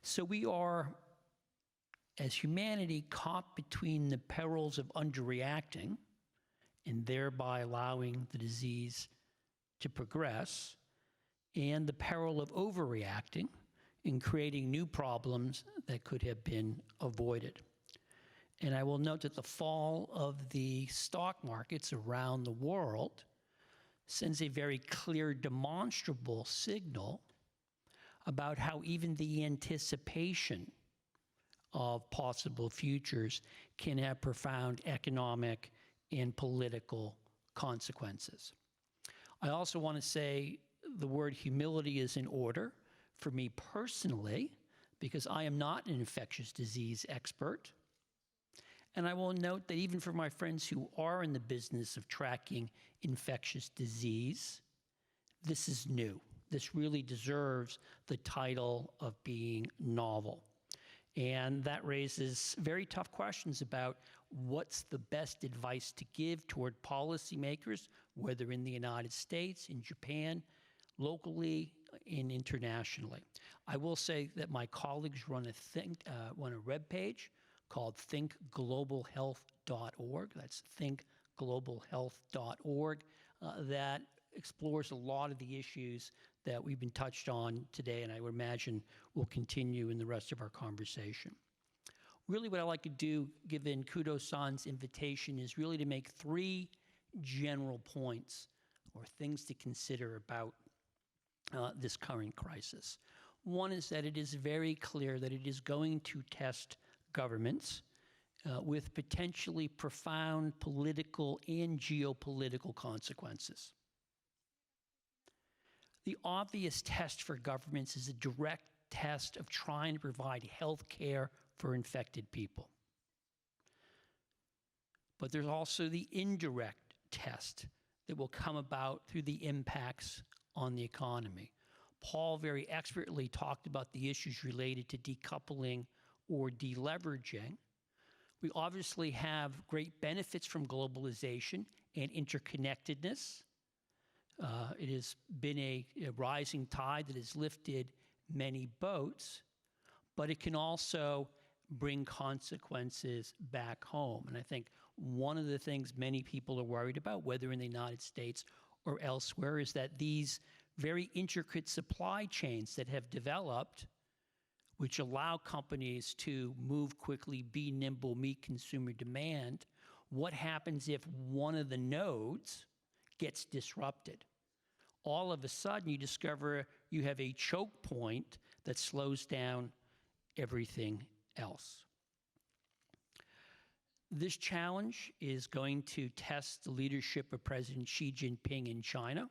So we are, as humanity, caught between the perils of underreacting and thereby allowing the disease to progress, and the peril of overreacting in creating new problems that could have been avoided. And I will note that the fall of the stock markets around the world sends a very clear, demonstrable signal about how even the anticipation of possible futures can have profound economic and political consequences. I also want to say the word humility is in order for me personally, because I am not an infectious disease expert. And I will note that even for my friends who are in the business of tracking infectious disease, this is new. This really deserves the title of being novel. And that raises very tough questions about what's the best advice to give toward policymakers, whether in the United States, in Japan, locally, and internationally. I will say that my colleagues run a web page called thinkglobalhealth.org. That's thinkglobalhealth.org that explores a lot of the issues that we've been touched on today, and I would imagine will continue in the rest of our conversation. Really what I'd like to do, given Kudo-san's invitation, is really to make three general points or things to consider about this current crisis. One is that it is very clear that it is going to test governments with potentially profound political and geopolitical consequences. The obvious test for governments is a direct test of trying to provide health care for infected people. But there's also the indirect test that will come about through the impacts on the economy. Paul very expertly talked about the issues related to decoupling or deleveraging. We obviously have great benefits from globalization and interconnectedness. It has been a rising tide that has lifted many boats, but it can also bring consequences back home. And I think one of the things many people are worried about, whether in the United States or elsewhere, is that these very intricate supply chains that have developed, which allow companies to move quickly, be nimble, meet consumer demand, what happens if one of the nodes gets disrupted? All of a sudden, you discover you have a choke point that slows down everything else. This challenge is going to test the leadership of President Xi Jinping in China.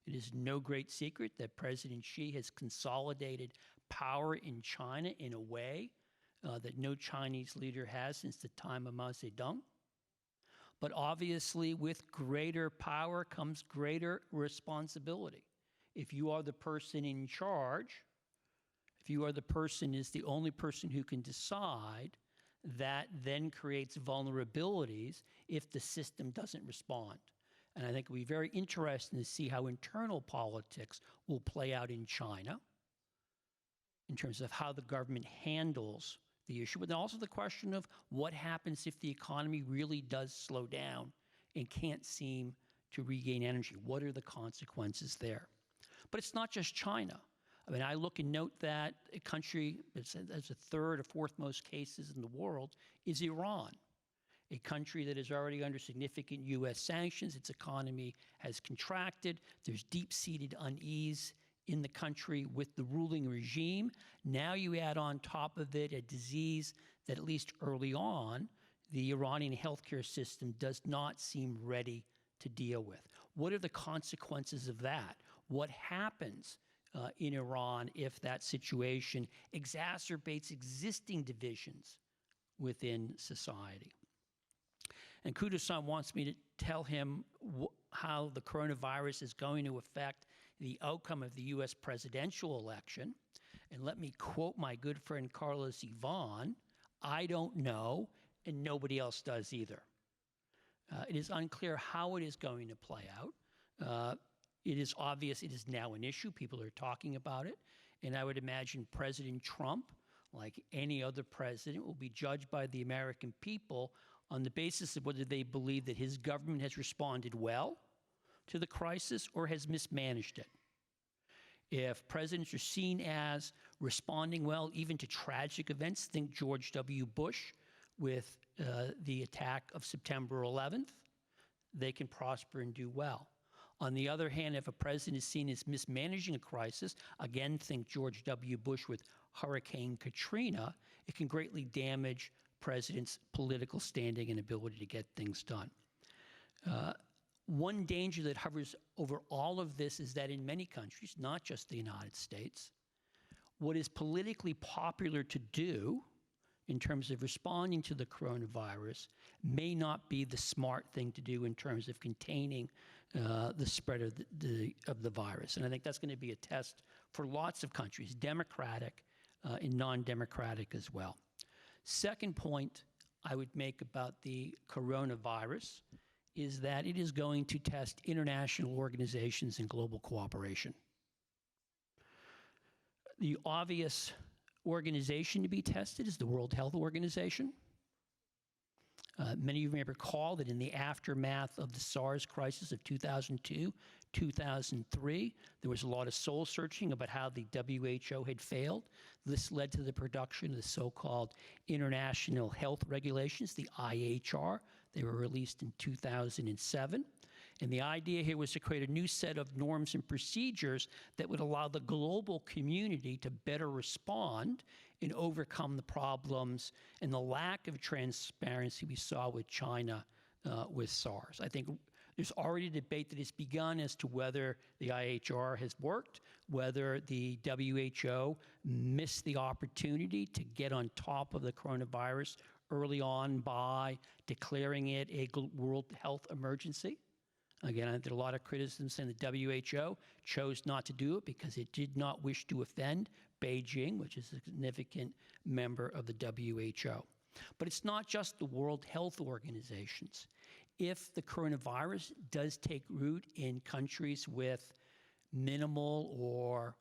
It is no great secret that President Xi has consolidated power in China in a way that no Chinese leader has since the time of Mao Zedong. But obviously, with greater power comes greater responsibility. If you are the person in charge, if you are the person is the only person who can decide, that then creates vulnerabilities if the system doesn't respond. And I think it'll be very interesting to see how internal politics will play out in China in terms of how the government handles the issue, but then also the question of what happens if the economy really does slow down and can't seem to regain energy. What are the consequences there? But it's not just China. I mean, I look and note that a country that's the third or fourth most cases in the world is Iran, a country that is already under significant U.S. sanctions. Its economy has contracted. There's deep-seated unease in the country with the ruling regime. Now you add on top of it a disease that, at least early on, the Iranian healthcare system does not seem ready to deal with. What are the consequences of that? What happens in Iran if that situation exacerbates existing divisions within society? And Kudo-san wants me to tell him how the coronavirus is going to affect the outcome of the U.S. presidential election. And let me quote my good friend Carlos Iván, "I don't know, and nobody else does either." It is unclear how it is going to play out. It is obvious it is now an issue. People are talking about it. And I would imagine President Trump, like any other president, will be judged by the American people on the basis of whether they believe that his government has responded well to the crisis or has mismanaged it. If presidents are seen as responding well even to tragic events, think George W. Bush with the attack of September 11th, they can prosper and do well. On the other hand, if a president is seen as mismanaging a crisis, again, think George W. Bush with Hurricane Katrina, it can greatly damage president's political standing and ability to get things done. One danger that hovers over all of this is that in many countries, not just the United States, what is politically popular to do in terms of responding to the coronavirus may not be the smart thing to do in terms of containing the spread of the virus. And I think that's going to be a test for lots of countries, democratic and non-democratic as well. Second point I would make about the coronavirus is that it is going to test international organizations and global cooperation. The obvious organization to be tested is the World Health Organization. Many of you may recall that in the aftermath of the SARS crisis of 2002, 2003, there was a lot of soul searching about how the WHO had failed. This led to the production of the so-called International Health Regulations, the IHR. They were released in 2007. And the idea here was to create a new set of norms and procedures that would allow the global community to better respond and overcome the problems and the lack of transparency we saw with China with SARS. I think there's already a debate that has begun as to whether the IHR has worked, whether the WHO missed the opportunity to get on top of the coronavirus early on by declaring it a world health emergency. Again, I did a lot of criticism saying the WHO chose not to do it because it did not wish to offend Beijing, which is a significant member of the WHO. But it's not just the World Health Organizations. If the coronavirus does take root in countries with minimal or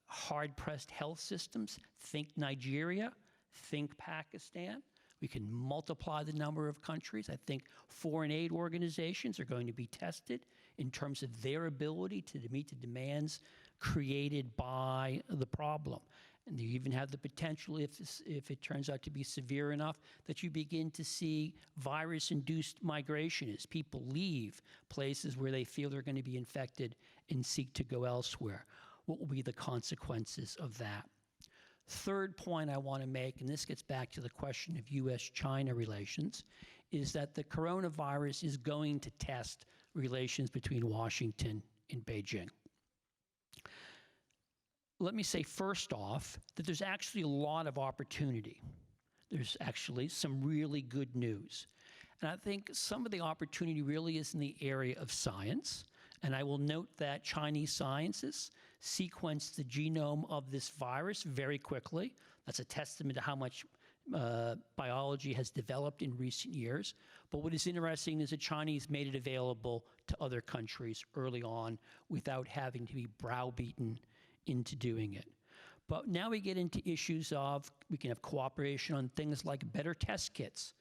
hard-pressed health systems, think Nigeria, think Pakistan. We can multiply the number of countries. I think foreign aid organizations are going to be tested in terms of their ability to meet the demands created by the problem. And you even have the potential, if it turns out to be severe enough, that you begin to see virus-induced migration as people leave places where they feel they're going to be infected and seek to go elsewhere. What will be the consequences of that? Third point I want to make, and this gets back to the question of U.S.-China relations, is that the coronavirus is going to test relations between Washington and Beijing. Let me say first off that there's actually a lot of opportunity. There's actually some really good news. And I think some of the opportunity really is in the area of science. And I will note that Chinese scientists sequenced the genome of this virus very quickly. That's a testament to how much biology has developed in recent years. But what is interesting is the Chinese made it available to other countries early on without having to be browbeaten into doing it. But now we get into issues of, we can have cooperation on things like better test kits,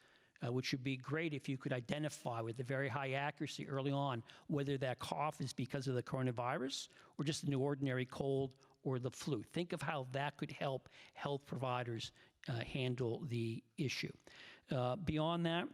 which would be great if you could identify with a very high accuracy early on whether that cough is because of the coronavirus or just an ordinary cold or the flu. Think of how that could help health providers handle the issue. Beyond that,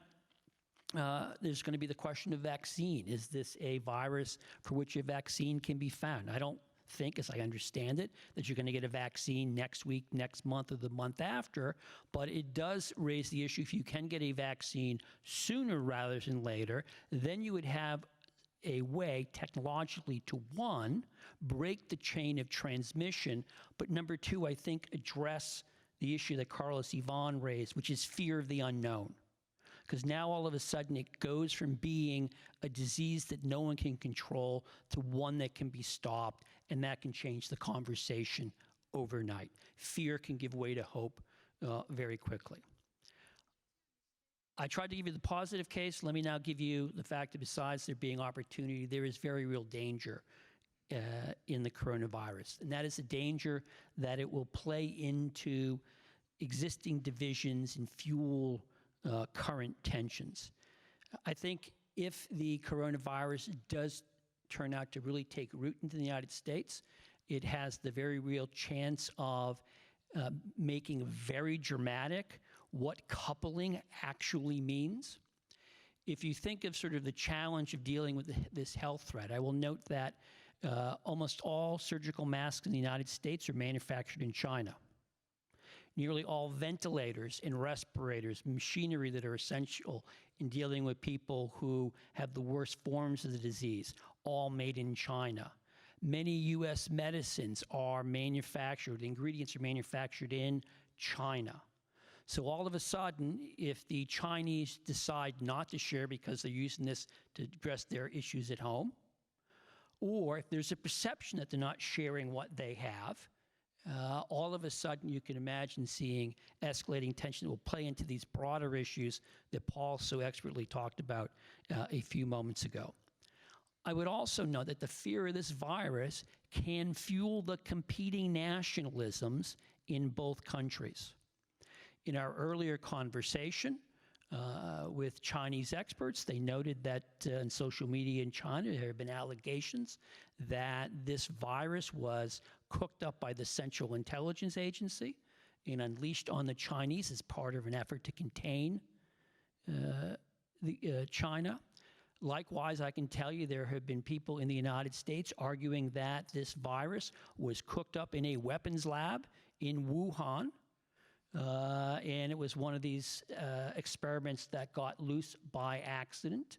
there's going to be the question of vaccine. Is this a virus for which a vaccine can be found? I don't think, as I understand it, that you're going to get a vaccine next week, next month, or the month after, but it does raise the issue if you can get a vaccine sooner rather than later, then you would have a way technologically to, one, break the chain of transmission, but number two, I think address the issue that Carlos Ivan raised, which is fear of the unknown. Because now all of a sudden it goes from being a disease that no one can control to one that can be stopped, and that can change the conversation overnight. Fear can give way to hope very quickly. I tried to give you the positive case. Let me now give you the fact that besides there being opportunity, there is very real danger in the coronavirus. And that is a danger that it will play into existing divisions and fuel current tensions. I think if the coronavirus does turn out to really take root into the United States, it has the very real chance of making very dramatic what coupling actually means. If you think of sort of the challenge of dealing with this health threat, I will note that almost all surgical masks in the United States are manufactured in China. Nearly all ventilators and respirators, machinery that are essential in dealing with people who have the worst forms of the disease, all made in China. Many U.S. medicines are manufactured, the ingredients are manufactured in China. So all of a sudden, if the Chinese decide not to share because they're using this to address their issues at home, or if there's a perception that they're not sharing what they have, all of a sudden you can imagine seeing escalating tension that will play into these broader issues that Paul so expertly talked about a few moments ago. I would also note that the fear of this virus can fuel the competing nationalisms in both countries. In our earlier conversation with Chinese experts, they noted that in social media in China, there have been allegations that this virus was cooked up by the Central Intelligence Agency and unleashed on the Chinese as part of an effort to contain China. Likewise, I can tell you there have been people in the United States arguing that this virus was cooked up in a weapons lab in Wuhan, and it was one of these experiments that got loose by accident.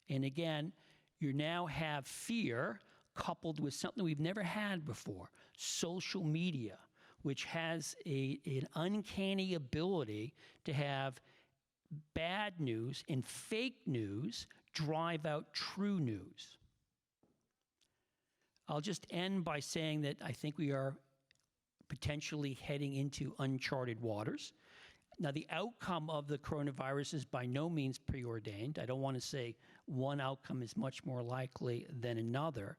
And again, you now have fear coupled with something we've never had before, social media, which has an uncanny ability to have bad news and fake news drive out true news. I'll just end by saying that I think we are potentially heading into uncharted waters. Now, the outcome of the coronavirus is by no means preordained. I don't want to say one outcome is much more likely than another,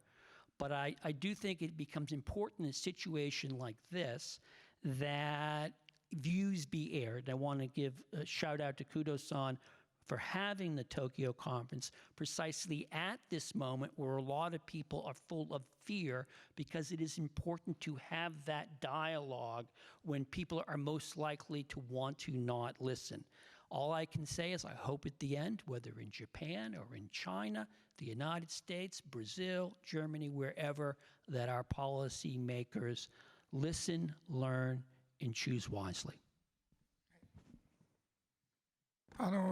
but I do think it becomes important in a situation like this that views be aired. I want to give a shout out to Kudo-san for having the Tokyo conference precisely at this moment where a lot of people are full of fear, because it is important to have that dialogue when people are most likely to want to not listen. All I can say is I hope at the end, whether in Japan or in China, the United States, Brazil, Germany, wherever, that our policy makers listen, learn, and choose wisely.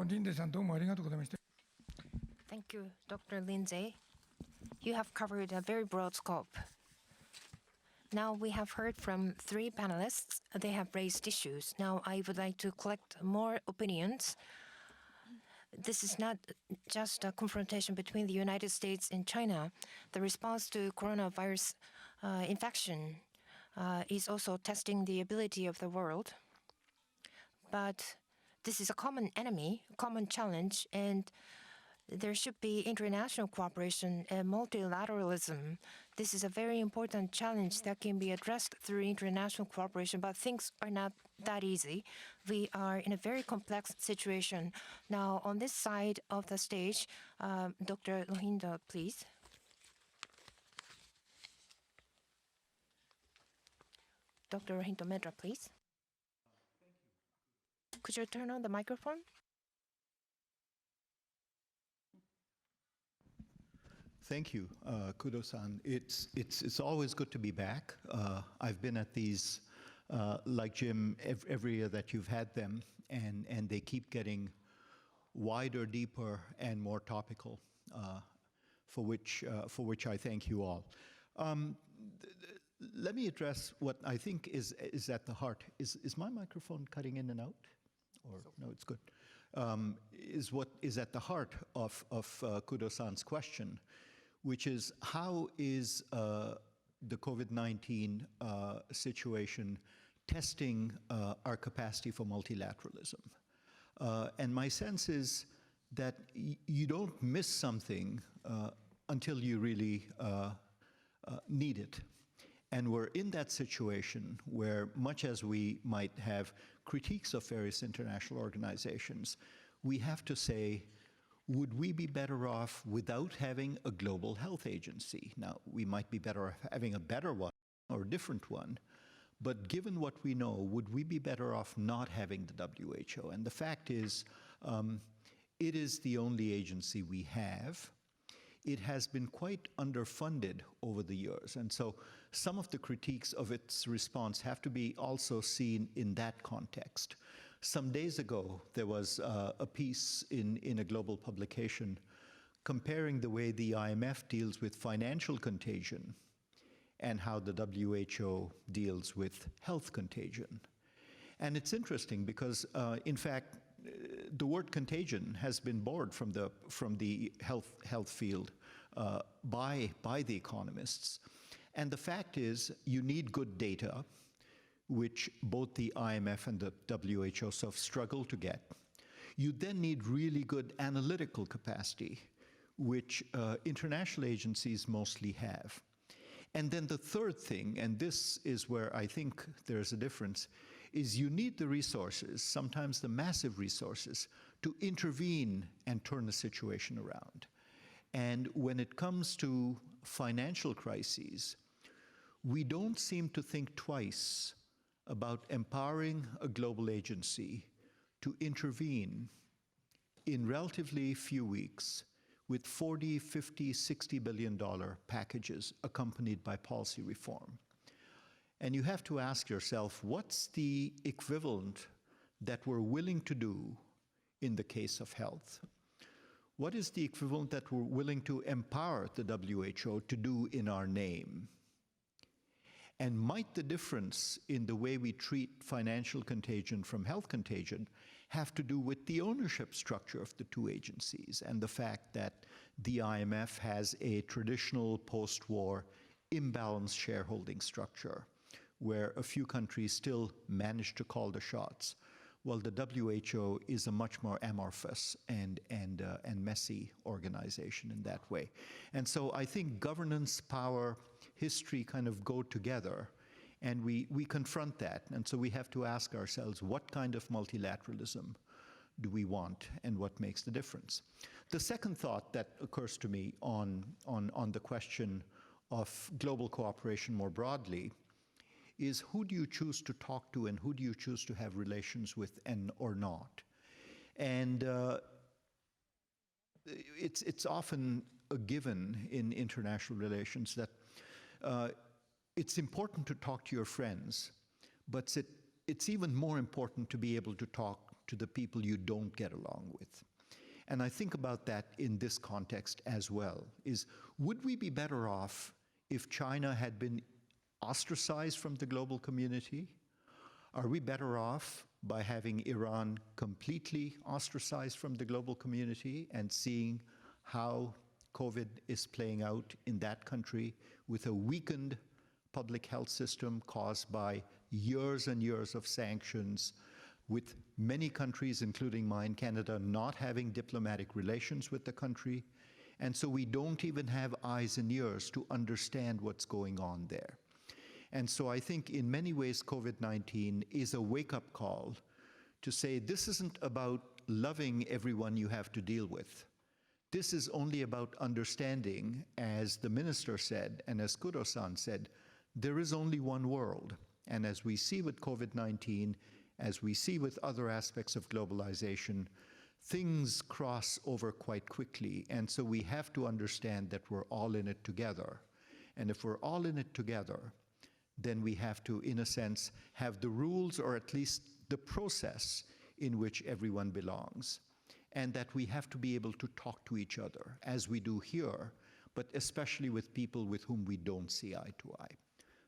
リンデさんどうもありがとうございました。 Thank you, Dr. Lindsay. You have covered a very broad scope. Now we have heard from 3 panelists. They have raised issues. Now I would like to collect more opinions. This is not just a confrontation between the United States and China. The response to coronavirus infection is also testing the ability of the world. But this is a common enemy, common challenge, and there should be international cooperation and multilateralism. This is a very important challenge that can be addressed through international cooperation, but things are not that easy. We are in a very complex situation. Now, on this side of the stage, Dr. Rohinda, please. Dr. Rohinda Medra, please. Could you turn on the microphone? Thank you, Kudo-san. It's always good to be back. I've been at these, like Jim, every year that you've had them, and they keep getting wider, deeper, and more topical, for which I thank you all. Let me address what I think is at the heart. Is my microphone cutting in and out? Or no, it's good. Is what is at the heart of Kudo-san's question, which is how is the COVID-19 situation testing our capacity for multilateralism? And my sense is that you don't miss something until you really need it. And we're in that situation where, much as we might have critiques of various international organizations, we have to say, would we be better off without having a global health agency? Now, we might be better off having a better one or a different one, but given what we know, would we be better off not having the WHO? And the fact is, it is the only agency we have. It has been quite underfunded over the years, and so some of the critiques of its response have to be also seen in that context. Some days ago, there was a piece in a global publication comparing the way the IMF deals with financial contagion and how the WHO deals with health contagion. And it's interesting because, in fact, the word contagion has been borrowed from the health field by the economists. And the fact is, you need good data, which both the IMF and the WHO sort of struggle to get. You then need really good analytical capacity, which international agencies mostly have. And then the third thing, and this is where I think there's a difference, is you need the resources, sometimes the massive resources, to intervene and turn the situation around. And when it comes to financial crises, we don't seem to think twice about empowering a global agency to intervene in relatively few weeks with $40, $50, $60 billion packages accompanied by policy reform. And you have to ask yourself, what's the equivalent that we're willing to do in the case of health? What is the equivalent that we're willing to empower the WHO to do in our name? And might the difference in the way we treat financial contagion from health contagion have to do with the ownership structure of the two agencies and the fact that the IMF has a traditional post-war imbalanced shareholding structure where a few countries still manage to call the shots, while the WHO is a much more amorphous and messy organization in that way. And so I think governance, power, history kind of go together, and we confront that. And so we have to ask ourselves, what kind of multilateralism do we want, and what makes the difference? The second thought that occurs to me on the question of global cooperation more broadly is, who do you choose to talk to and who do you choose to have relations with and or not? And it's often a given in international relations that it's important to talk to your friends, but it's even more important to be able to talk to the people you don't get along with. And I think about that in this context as well, is would we be better off if China had been ostracized from the global community? Are we better off by having Iran completely ostracized from the global community and seeing how COVID is playing out in that country with a weakened public health system caused by years and years of sanctions, with many countries, including mine, Canada, not having diplomatic relations with the country? And so we don't even have eyes and ears to understand what's going on there. And so I think in many ways COVID-19 is a wake-up call to say this isn't about loving everyone you have to deal with. This is only about understanding, as the minister said, and as Kudo-san said, there is only one world. And as we see with COVID-19, as we see with other aspects of globalization, things cross over quite quickly. And so we have to understand that we're all in it together. And if we're all in it together, then we have to, in a sense, have the rules or at least the process in which everyone belongs. And that we have to be able to talk to each other, as we do here, but especially with people with whom we don't see eye to eye.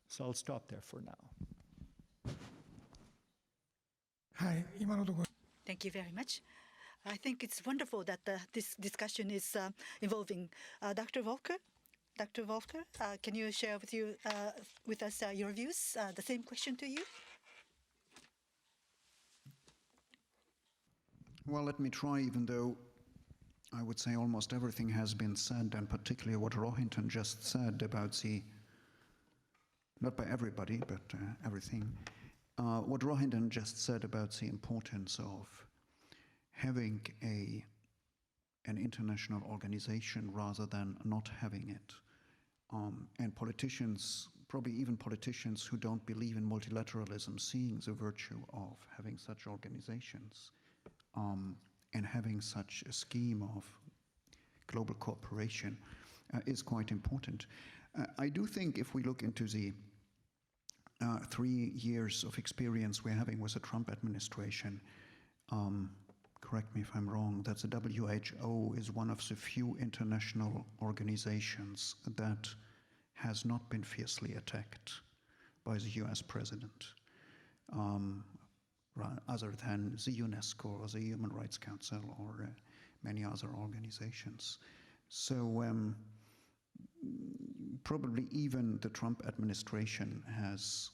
So I'll stop there for now. Thank you very much. I think it's wonderful that this discussion is involving Dr. Volker. Dr. Volker, can you share with us your views? The same question to you. Well, let me try, even though I would say almost everything has been said, and particularly what Rohinton just said about the not by everybody, but everything. What Rohinton just said about the importance of having an international organization rather than not having it. And politicians, probably even politicians who don't believe in multilateralism, seeing the virtue of having such organizations and having such a scheme of global cooperation is quite important. I do think if we look into the 3 years of experience we're having with the Trump administration, correct me if I'm wrong, that the WHO is one of the few international organizations that has not been fiercely attacked by the US president, other than the UNESCO or the Human Rights Council or many other organizations. So probably even the Trump administration has,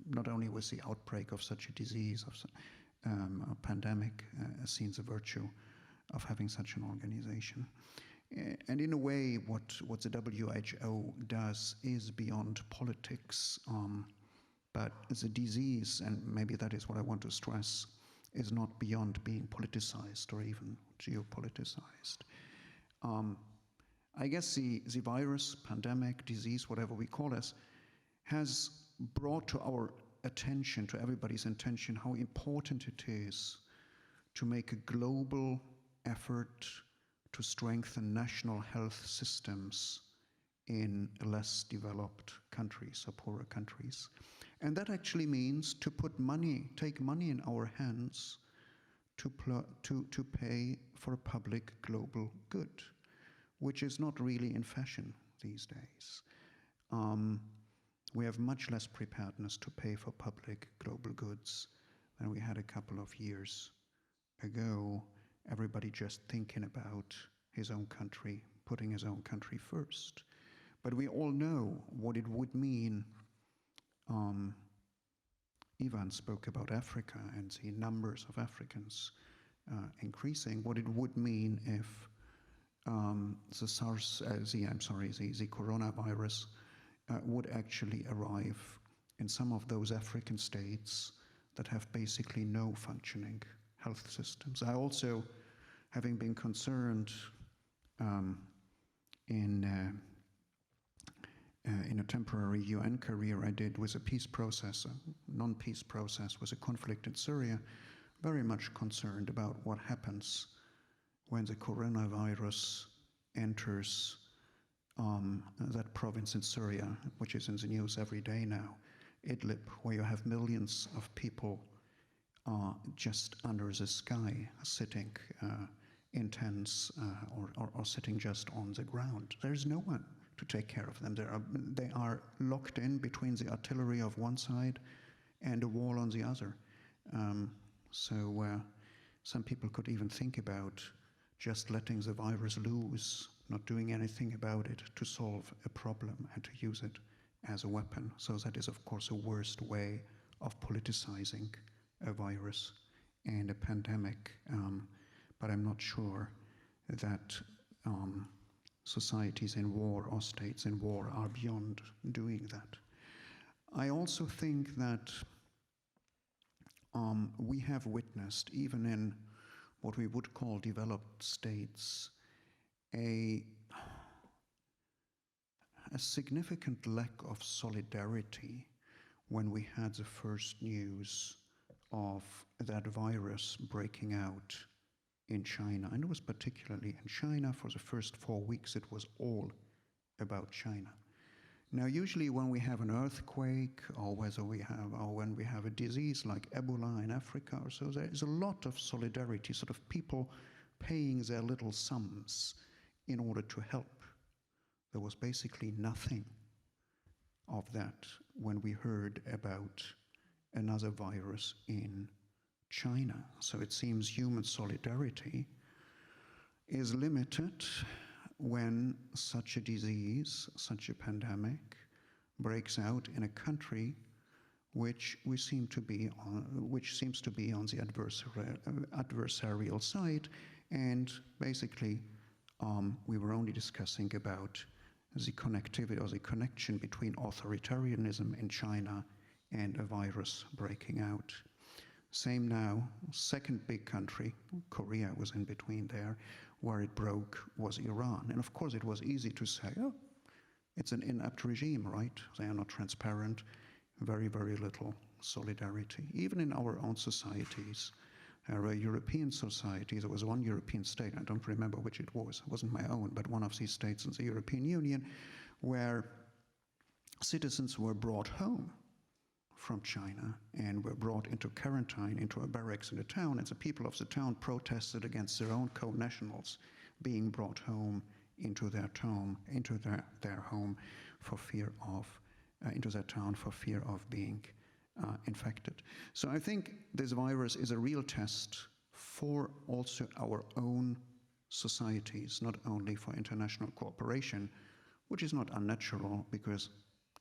not only with the outbreak of such a disease, of a pandemic, seen the virtue of having such an organization. And in a way, what the WHO does is beyond politics, but the disease, and maybe that is what I want to stress, is not beyond being politicized or even geopoliticized. I guess the virus, pandemic, disease, whatever we call it, has brought to our attention, to everybody's attention, how important it is to make a global effort to strengthen national health systems in less developed countries or poorer countries. And that actually means to put money, take money in our hands to pay for a public global good, which is not really in fashion these days. We have much less preparedness to pay for public global goods than we had a couple of years ago. Everybody just thinking about his own country, putting his own country first. But we all know what it would mean. Ivan spoke about Africa and the numbers of Africans increasing, what it would mean if the coronavirus would actually arrive in some of those African states that have basically no functioning health systems. I also, having been concerned in a temporary UN career I did with a peace process, a non-peace process, with a conflict in Syria, very much concerned about what happens when the coronavirus enters that province in Syria, which is in the news every day now, Idlib, where you have millions of people just under the sky, sitting in tents or sitting just on the ground. There's no one to take care of them. They are locked in between the artillery of one side and a wall on the other. So some people could even think about just letting the virus loose, not doing anything about it to solve a problem and to use it as a weapon. So that is, of course, a worst way of politicizing a virus and a pandemic. But I'm not sure that societies in war or states in war are beyond doing that. I also think that we have witnessed, even in what we would call developed states, a significant lack of solidarity when we had the first news of that virus breaking out in China. And it was particularly in China. For the first 4 weeks, it was all about China. Now, usually when we have an earthquake or when we have a disease like Ebola in Africa or so, there is a lot of solidarity, sort of people paying their little sums in order to help. There was basically nothing of that when we heard about another virus in China. So it seems human solidarity is limited when such a disease, such a pandemic breaks out in a country which seems to be on the adversarial side, and basically we were only discussing about the connectivity or the connection between authoritarianism in China and a virus breaking out. Same now, second big country, Korea was in between there, where it broke was Iran. And of course it was easy to say, oh, it's an inept regime, right? They are not transparent, very, very little solidarity. Even in our own societies, our European societies, there was one European state, I don't remember which it wasn't my own, but one of these states in the European Union, where citizens were brought home from China and were brought into quarantine, into a barracks in the town, and the people of the town protested against their own co-nationals being brought home into their town, into their home for fear of, into their town for fear of being infected. So I think this virus is a real test for also our own societies, not only for international cooperation, which is not unnatural because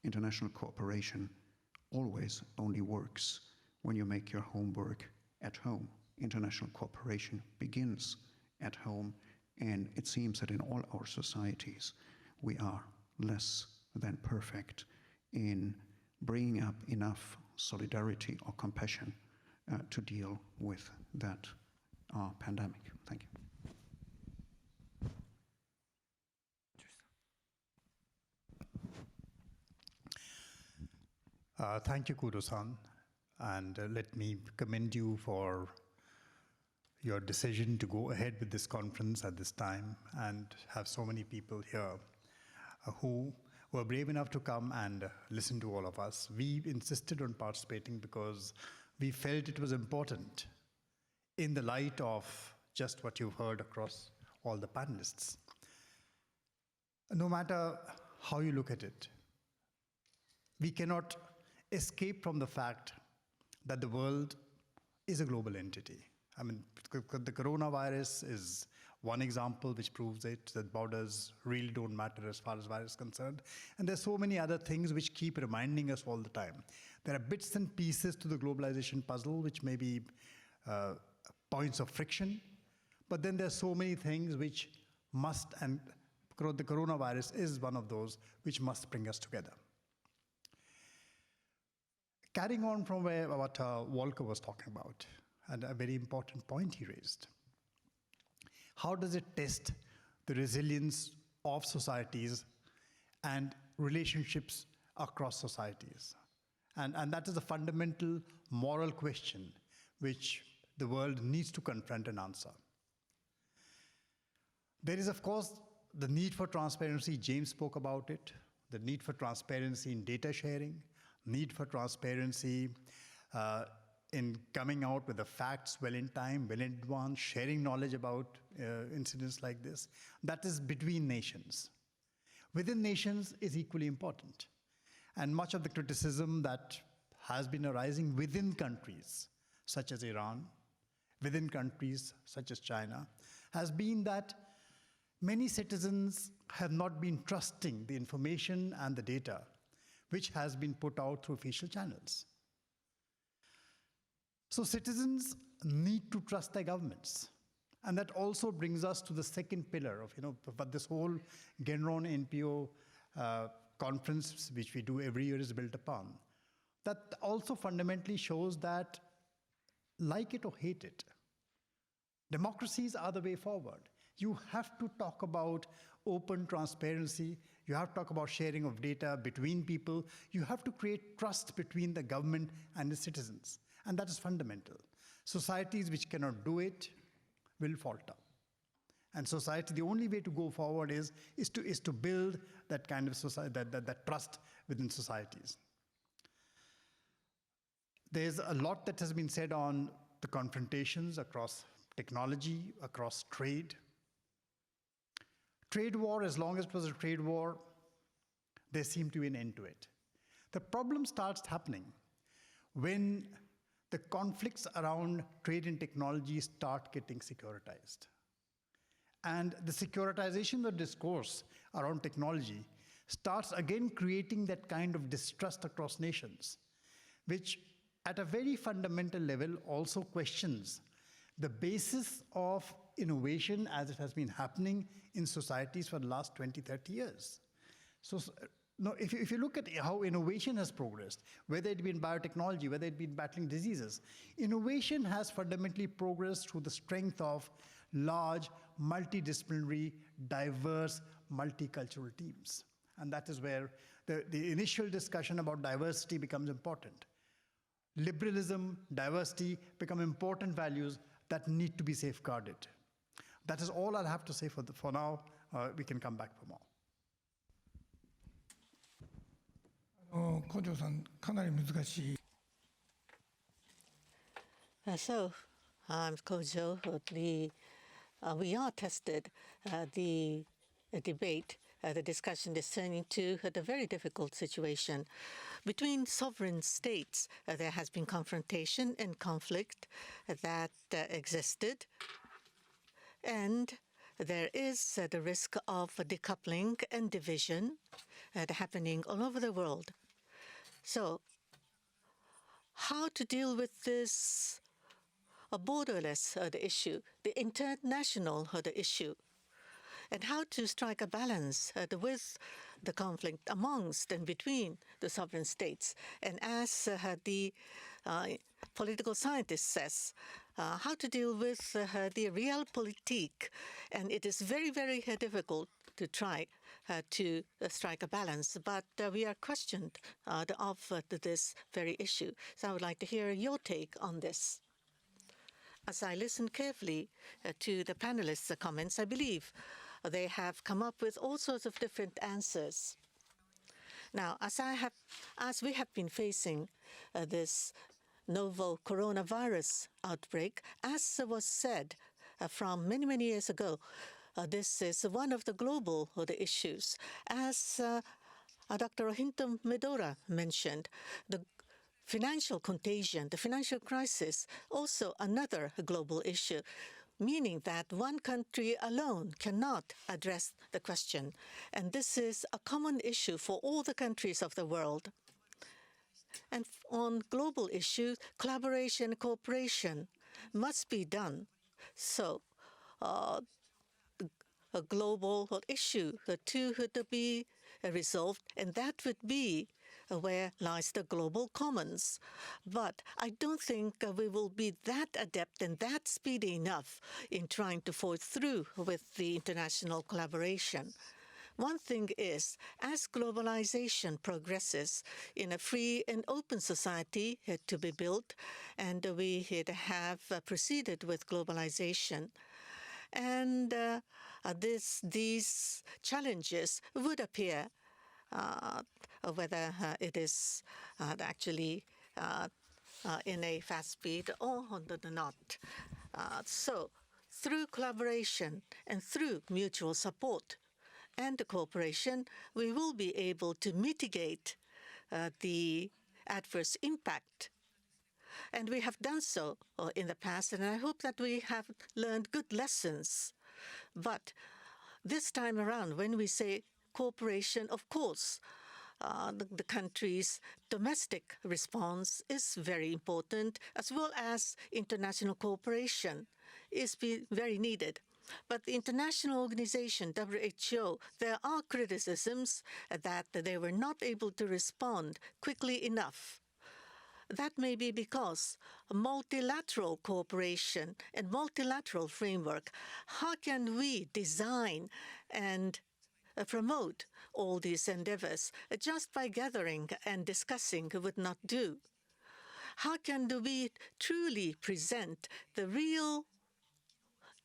international cooperation always only works when you make your homework at home. International cooperation begins at home, and it seems that in all our societies we are less than perfect in bringing up enough solidarity or compassion to deal with that pandemic. Thank you. Thank you, Kudo-san, and let me commend you for your decision to go ahead with this conference at this time and have so many people here who were brave enough to come and listen to all of us. We insisted on participating because we felt it was important in the light of just what you've heard across all the panelists. No matter how you look at it, we cannot escape from the fact that the world is a global entity. I mean, the coronavirus is one example which proves it, that borders really don't matter as far as virus is concerned. And there's so many other things which keep reminding us all the time. There are bits and pieces to the globalization puzzle which may be points of friction, but then there's so many things which must, and the coronavirus is one of those which must bring us together. Carrying on from what Volker was talking about, and a very important point he raised. How does it test the resilience of societies and relationships across societies? And that is a fundamental moral question which the world needs to confront and answer. There is, of course, the need for transparency. James spoke about it, the need for transparency in data sharing, need for transparency in coming out with the facts well in time, well in advance, sharing knowledge about incidents like this. That is between nations. Within nations is equally important. And much of the criticism that has been arising within countries, such as Iran, within countries such as China, has been that many citizens have not been trusting the information and the data which has been put out through official channels. So citizens need to trust their governments. And that also brings us to the second pillar of, but this whole Genron NPO conference, which we do every year, is built upon. That also fundamentally shows that, like it or hate it, democracies are the way forward. You have to talk about open transparency. You have to talk about sharing of data between people. You have to create trust between the government and the citizens. And that is fundamental. Societies which cannot do it will falter. And society, the only way to go forward is to build that kind of society, that trust within societies. There's a lot that has been said on the confrontations across technology, across trade. Trade war, as long as it was a trade war, there seemed to be an end to it. The problem starts happening when the conflicts around trade and technology start getting securitized. And the securitization of discourse around technology starts again creating that kind of distrust across nations, which at a very fundamental level also questions the basis of innovation as it has been happening in societies for the last 20, 30 years. So no, if you look at how innovation has progressed, whether it be in biotechnology, whether it be in battling diseases, innovation has fundamentally progressed through the strength of large, multidisciplinary, diverse, multicultural teams. And that is where the initial discussion about diversity becomes important. Liberalism, diversity become important values that need to be safeguarded. That is all I'll have to say for now. We can come back for more. 古城さん、かなり難しい。So, Kojo, we are tested. The debate, the discussion is turning to the very difficult situation. Between sovereign states, there has been confrontation and conflict that existed. And there is the risk of decoupling and division happening all over the world. So, how to deal with this borderless issue, the international issue, and how to strike a balance with the conflict amongst and between the sovereign states. And as the political scientist says, how to deal with the realpolitik. And it is very, very difficult to try to strike a balance. But we are questioned of this very issue. So I would like to hear your take on this. As I listen carefully to the panelists' comments, I believe they have come up with all sorts of different answers. Now, as we have been facing this novel coronavirus outbreak, as was said from many, many years ago, this is one of the global issues. As Dr. Rohinton Medora mentioned, the financial contagion, the financial crisis, also another global issue, meaning that one country alone cannot address the question. And this is a common issue for all the countries of the world. And on global issues, collaboration, cooperation must be done. So a global issue to be resolved, and that would be where lies the global commons. But I don't think we will be that adept and that speedy enough in trying to forge through with the international collaboration. One thing is, as globalization progresses in a free and open society to be built, and we have proceeded with globalization, and these challenges would appear, whether it is actually in a fast speed or not. So through collaboration and through mutual support and cooperation, we will be able to mitigate the adverse impact. And we have done so in the past, and I hope that we have learned good lessons. But this time around, when we say cooperation, of course, the country's domestic response is very important, as well as international cooperation is very needed. But the international organization, WHO, there are criticisms that they were not able to respond quickly enough. That may be because multilateral cooperation and multilateral framework, how can we design and promote all these endeavors just by gathering and discussing would not do? How can we truly present the real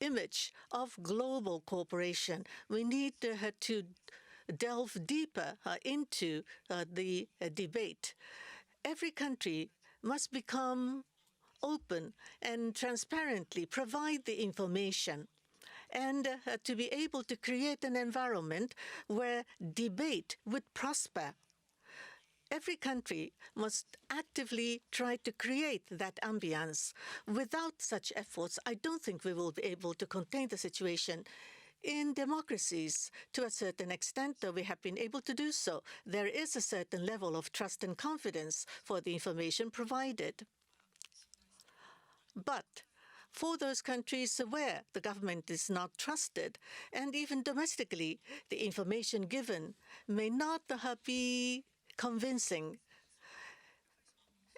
image of global cooperation? We need to delve deeper into the debate. Every country must become open and transparently provide the information, and to be able to create an environment where debate would prosper. Every country must actively try to create that ambience. Without such efforts, I don't think we will be able to contain the situation. In democracies, to a certain extent, though we have been able to do so, there is a certain level of trust and confidence for the information provided. But for those countries where the government is not trusted, and even domestically, the information given may not be convincing.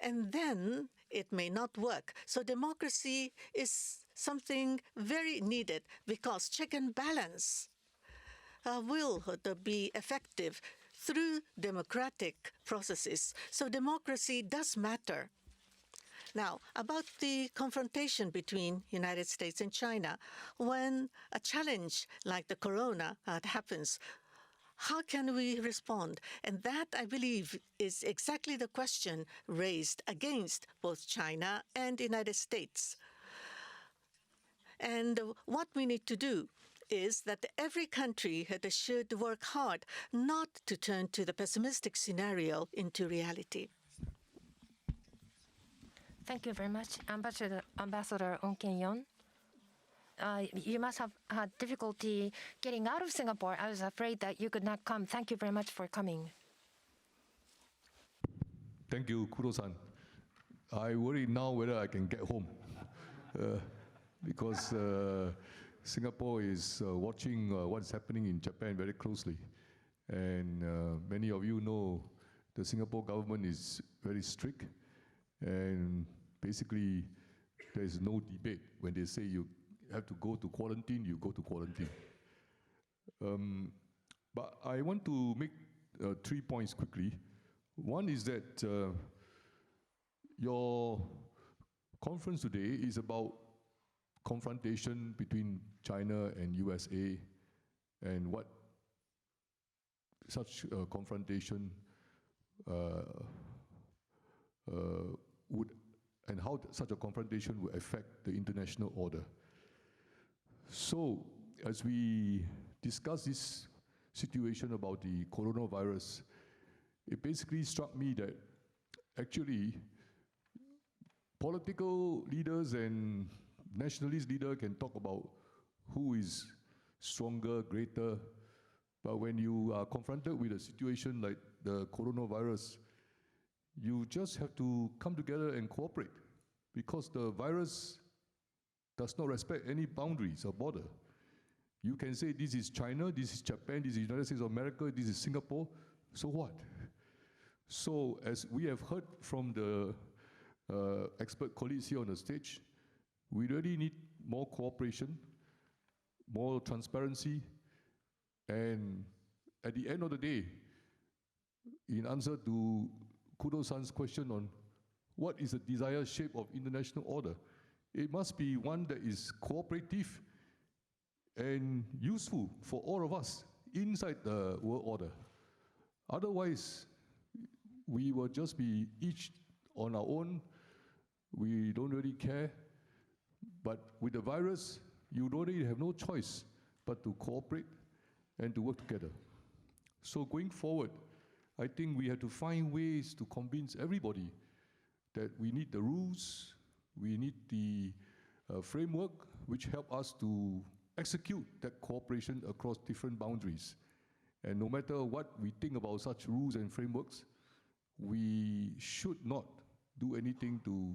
And then it may not work. So democracy is something very needed because check and balance will be effective through democratic processes. So democracy does matter. Now, about the confrontation between United States and China, when a challenge like the corona happens, how can we respond? And that, I believe, is exactly the question raised against both China and the United States. And what we need to do is that every country should work hard not to turn to the pessimistic scenario into reality. Thank you very much, Ambassador Ong Keng-yon. You must have had difficulty getting out of Singapore. I was afraid that you could not come. Thank you very much for coming. Thank you, Kudo-san. I worry now whether I can get home because Singapore is watching what's happening in Japan very closely. And many of you know the Singapore government is very strict, and basically there's no debate. When they say you have to go to quarantine, you go to quarantine. But I want to make 3 points quickly. One is that your conference today is about confrontation between China and USA and what such confrontation would, and how such a confrontation would affect the international order. So, as we discuss this situation about the coronavirus, it basically struck me that actually political leaders and nationalist leaders can talk about who is stronger, greater, but when you are confronted with a situation like the coronavirus, you just have to come together and cooperate because the virus does not respect any boundaries or border. You can say this is China, this is Japan, this is United States of America, this is Singapore, so what? So as we have heard from the expert colleagues here on the stage, we really need more cooperation, more transparency, and at the end of the day, in answer to Kudo-san's question on what is the desired shape of international order, it must be one that is cooperative and useful for all of us inside the world order. Otherwise, we will just be each on our own. We don't really care. But with the virus, you really have no choice but to cooperate and to work together. So going forward, I think we have to find ways to convince everybody that we need the rules, we need the framework which help us to execute that cooperation across different boundaries. And no matter what we think about such rules and frameworks, we should not do anything to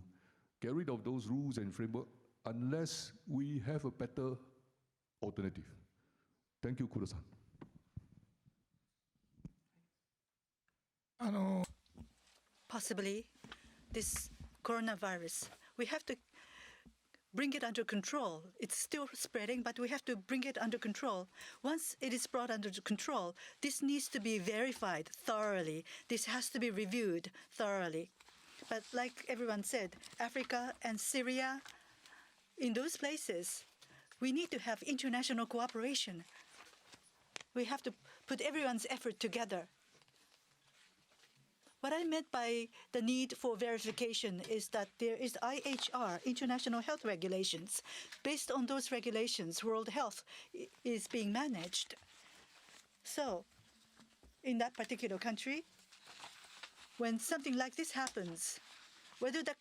get rid of those rules and framework unless we have a better alternative. Thank you, Kudo-san. Possibly, this coronavirus, we have to bring it under control. It's still spreading, but we have to bring it under control. Once it is brought under control, this needs to be verified thoroughly. This has to be reviewed thoroughly. But like everyone said, Africa and Syria, in those places, we need to have international cooperation. We have to put everyone's effort together. What I meant by the need for verification is that there is IHR, International Health Regulations. Based on those regulations, world health is being managed. So, in that particular country, when something like this happens, whether the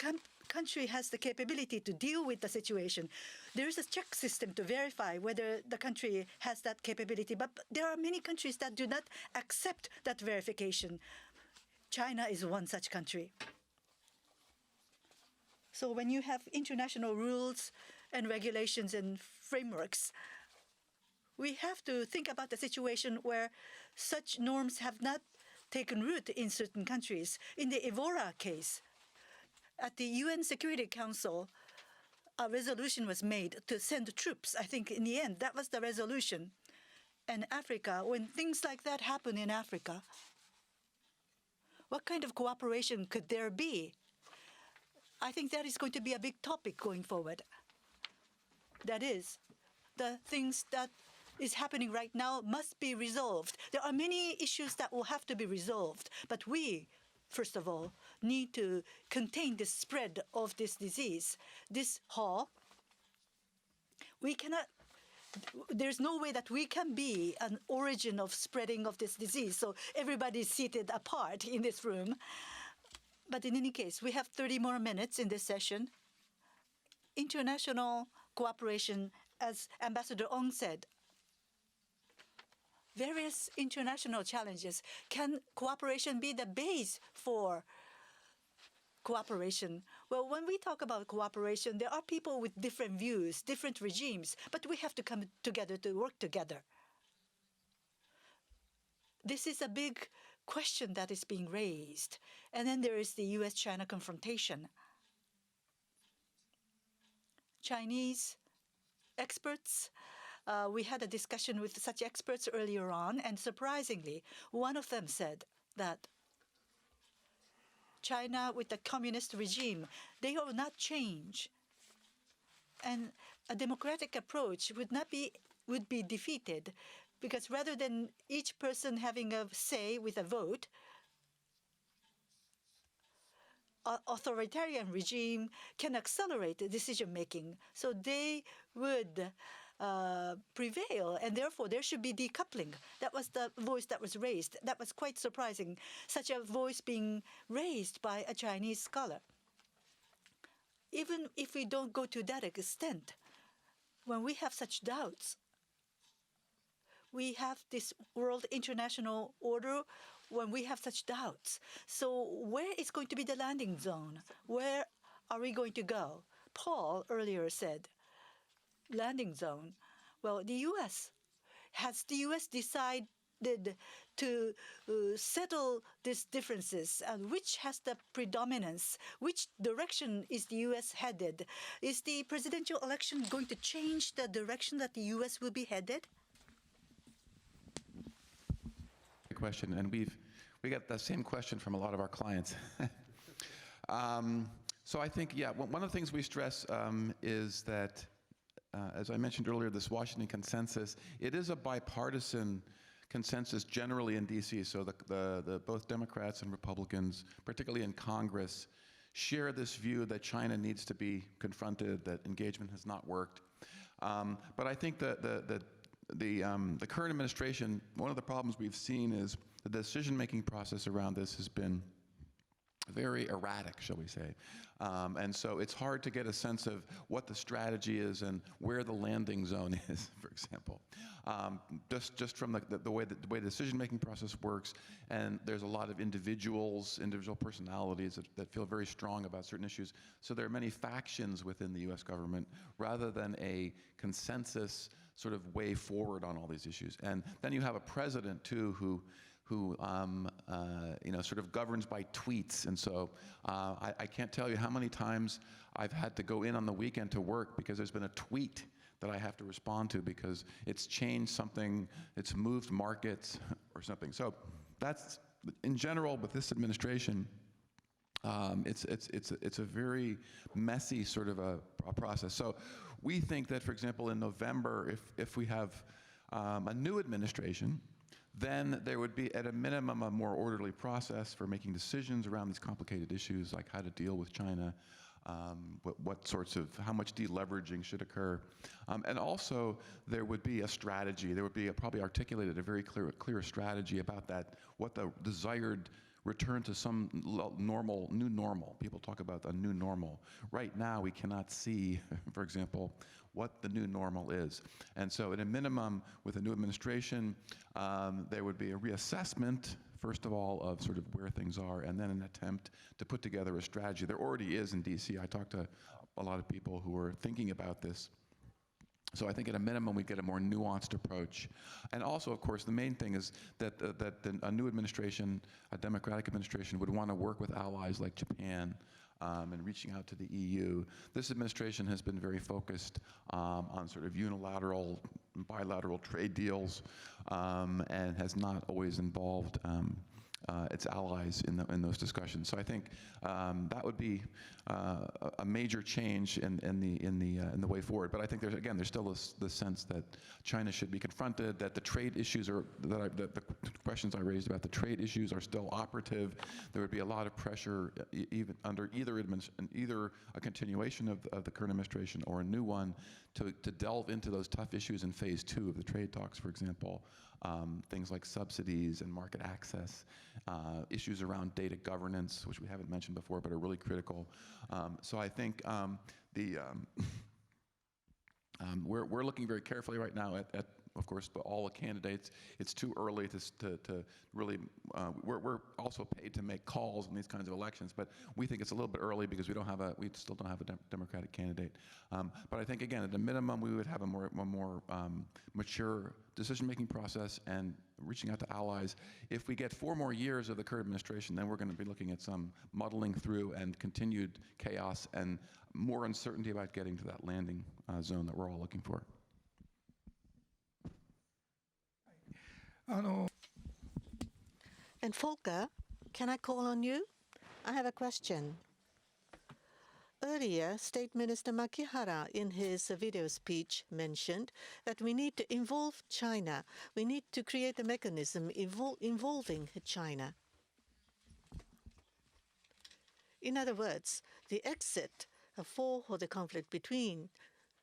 country has the capability to deal with the situation, there is a check system to verify whether the country has that capability. But there are many countries that do not accept that verification. China is one such country. So when you have international rules and regulations and frameworks. We have to think about the situation where such norms have not taken root in certain countries. In the Ebola case, at the UN Security Council, a resolution was made to send troops. I think in the end, that was the resolution. And Africa, when things like that happen in Africa, what kind of cooperation could there be? I think that is going to be a big topic going forward. That is, the things that is happening right now must be resolved. There are many issues that will have to be resolved, but we, first of all, need to contain the spread of this disease. This hall, we cannot, there's no way that we can be an origin of spreading of this disease, so everybody is seated apart in this room. But in any case, we have 30 more minutes in this session. International cooperation, as Ambassador Ong said, various international challenges. Can cooperation be the base for cooperation? Well, when we talk about cooperation, there are people with different views, different regimes, but we have to come together to work together. This is a big question that is being raised. And then there is the US-China confrontation. Chinese experts, we had a discussion with such experts earlier on, and surprisingly, one of them said that China with the communist regime, they will not change. And a democratic approach would be defeated, because rather than each person having a say with a vote, authoritarian regime can accelerate decision-making. So they would prevail, and therefore there should be decoupling. That was the voice that was raised. That was quite surprising, such a voice being raised by a Chinese scholar. Even if we don't go to that extent, when we have such doubts, we have this world international order when we have such doubts. So where is going to be the landing zone? Where are we going to go? Paul earlier said, landing zone. Well, has the U.S. decided to settle these differences? And which has the predominance? Which direction is the U.S. headed? Is the presidential election going to change the direction that the U.S. will be headed? Question, and we get the same question from a lot of our clients. So I think, yeah, one of the things we stress is that, as I mentioned earlier, this Washington consensus, it is a bipartisan consensus generally in D.C. So the both Democrats and Republicans, particularly in Congress, share this view that China needs to be confronted, that engagement has not worked. But I think that the current administration, one of the problems we've seen is the decision-making process around this has been very erratic, shall we say. And so it's hard to get a sense of what the strategy is and where the landing zone is, for example. Just from the way the decision-making process works, and there's a lot of individual personalities that feel very strong about certain issues. So there are many factions within the U.S. government rather than a consensus sort of way forward on all these issues. And then you have a president, too, who sort of governs by tweets. And so I can't tell you how many times I've had to go in on the weekend to work because there's been a tweet that I have to respond to because it's changed something, it's moved markets or something. So that's, in general, with this administration, it's a very messy sort of a process. So we think that, for example, in November, if we have a new administration, then there would be, at a minimum, a more orderly process for making decisions around these complicated issues, like how to deal with China, what sorts of, how much deleveraging should occur. And also, there would be a strategy. There would be probably articulated a very clear strategy about that, what the desired return to some new normal. People talk about a new normal. Right now, we cannot see, for example, what the new normal is. And so at a minimum, with a new administration, there would be a reassessment, first of all, of sort of where things are, and then an attempt to put together a strategy. There already is in DC. I talked to a lot of people who are thinking about this. So I think at a minimum we get a more nuanced approach. And also, of course, the main thing is that, a new administration, a democratic administration, would want to work with allies like Japan and reaching out to the EU. This administration has been very focused on sort of unilateral, bilateral trade deals and has not always involved its allies in those discussions. So I think that would be a major change in the way forward. But I think there's still this sense that China should be confronted, that the trade issues that the questions I raised about the trade issues are still operative. There would be a lot of pressure even under either a continuation of the current administration or a new one to delve into those tough issues in phase 2 of the trade talks, for example. Things like subsidies and market access, issues around data governance, which we haven't mentioned before but are really critical. So I think we're looking very carefully right now at of course, but all the candidates. It's too early to really, we're also paid to make calls in these kinds of elections, but we think it's a little bit early because we still don't have a Democratic candidate. But I think, again, at a minimum, we would have a more mature decision-making process and reaching out to allies. If we get 4 more years of the current administration, then we're going to be looking at some muddling through and continued chaos and more uncertainty about getting to that landing zone that we're all looking for. And Volker, can I call on you? I have a question. Earlier, State Minister Makihara, in his video speech, mentioned that we need to involve China. We need to create a mechanism involving China. In other words, the exit for the conflict between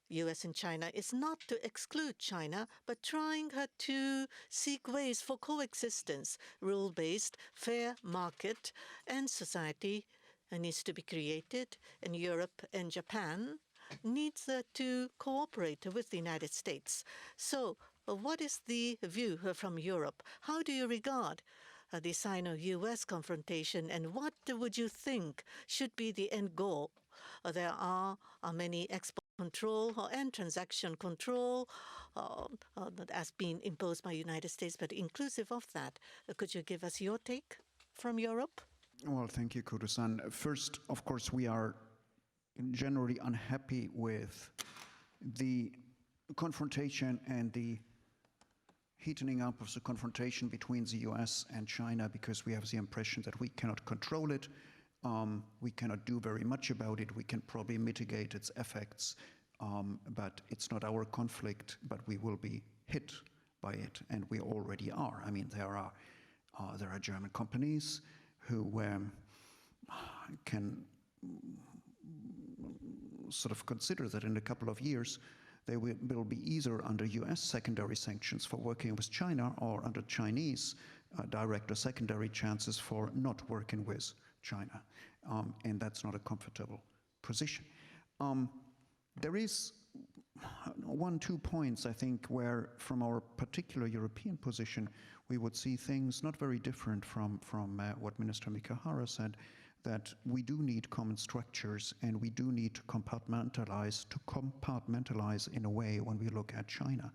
US and China is not to exclude China, but trying to seek ways for coexistence, rule-based, fair market, and society needs to be created, and Europe and Japan needs to cooperate with the United States. So what is the view from Europe? How do you regard the Sino-US confrontation, and what would you think should be the end goal? There are many export control and transaction control that has been imposed by the United States, but inclusive of that, could you give us your take from Europe? Well, thank you, Kudo-san. First, of course, we are generally unhappy with the confrontation and the heating up of the confrontation between the US and China, because we have the impression that we cannot control it. We cannot do very much about it. We can probably mitigate its effects, but it's not our conflict, but we will be hit by it, and we already are. I mean, there are German companies who can sort of consider that in a couple of years they will be either under US secondary sanctions for working with China or under Chinese direct or secondary chances for not working with China, and that's not a comfortable position. There is 1-2 points, I think, where from our particular European position we would see things not very different from what Minister Mikihara said, that we do need common structures and we do need to compartmentalize in a way when we look at China.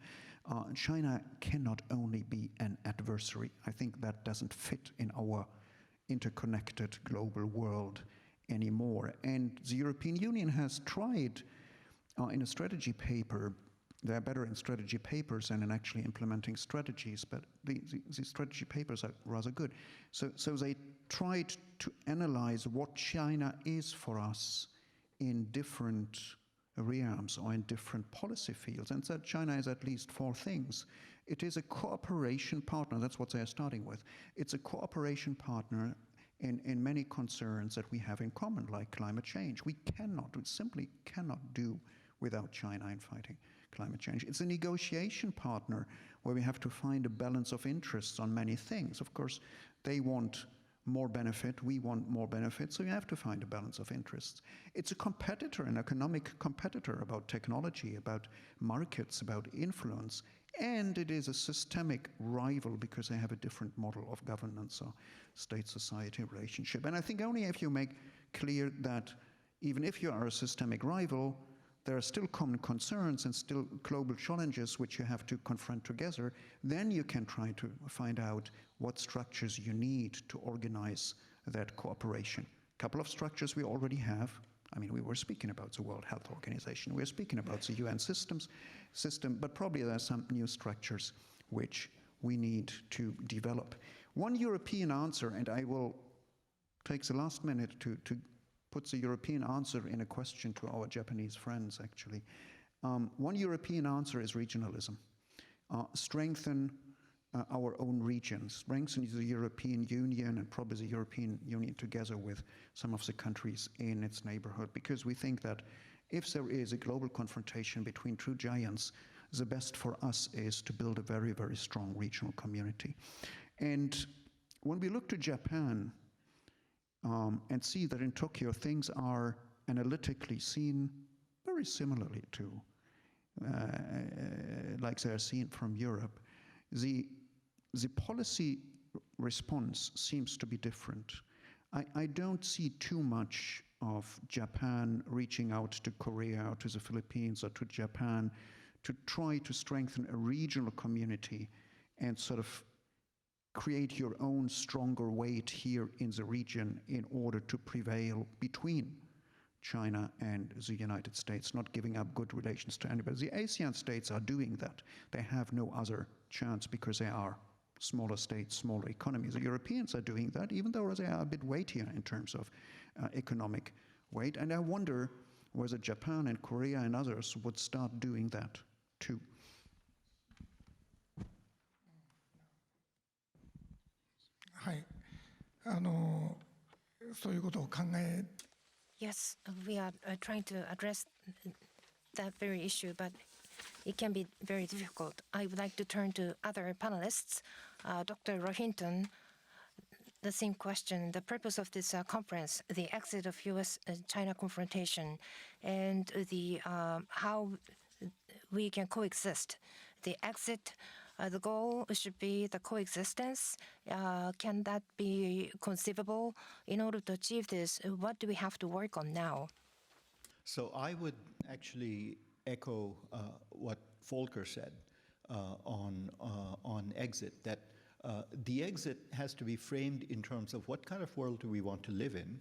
China cannot only be an adversary. I think that doesn't fit in our interconnected global world anymore. And the European Union has tried in a strategy paper, they're better in strategy papers than in actually implementing strategies, but the strategy papers are rather good. So they tried to analyze what China is for us in different realms or in different policy fields, and said China is at least 4 things. It is a cooperation partner, that's what they're starting with. It's a cooperation partner in many concerns that we have in common, like climate change. We simply cannot do without China in fighting climate change. It's a negotiation partner where we have to find a balance of interests on many things. Of course, they want more benefit, we want more benefit, so you have to find a balance of interests. It's a competitor, an economic competitor about technology, about markets, about influence, and it is a systemic rival because they have a different model of governance or state-society relationship. And I think only if you make clear that even if you are a systemic rival, there are still common concerns and still global challenges which you have to confront together. Then you can try to find out what structures you need to organize that cooperation. A couple of structures we already have. I mean, we were speaking about the World Health Organization. We were speaking about the UN system, but probably there are some new structures which we need to develop. One European answer, and I will take the last minute to put the European answer in a question to our Japanese friends, actually. One European answer is regionalism. Strengthen our own regions, strengthen the European Union and probably the European Union together with some of the countries in its neighborhood, because we think that if there is a global confrontation between two giants, the best for us is to build a very, very strong regional community. And when we look to Japan and see that in Tokyo things are analytically seen very similarly to like they are seen from Europe, the policy response seems to be different. I don't see too much of Japan reaching out to Korea or to the Philippines or to Japan to try to strengthen a regional community and sort of create your own stronger weight here in the region in order to prevail between China and the United States, not giving up good relations to anybody. The ASEAN states are doing that. They have no other chance because they are smaller states, smaller economies. The Europeans are doing that, even though they are a bit weightier in terms of economic weight. And I wonder whether Japan and Korea and others would start doing that too. Yes, we are trying to address that very issue, but it can be very difficult. I would like to turn to other panelists. Dr. Rohinton, the same question. The purpose of this conference, the exit of U.S.-China confrontation, and the how we can coexist. The exit, the goal should be the coexistence. Can that be conceivable? In order to achieve this, what do we have to work on now? So I would actually echo what Volker said on exit, that the exit has to be framed in terms of what kind of world do we want to live in,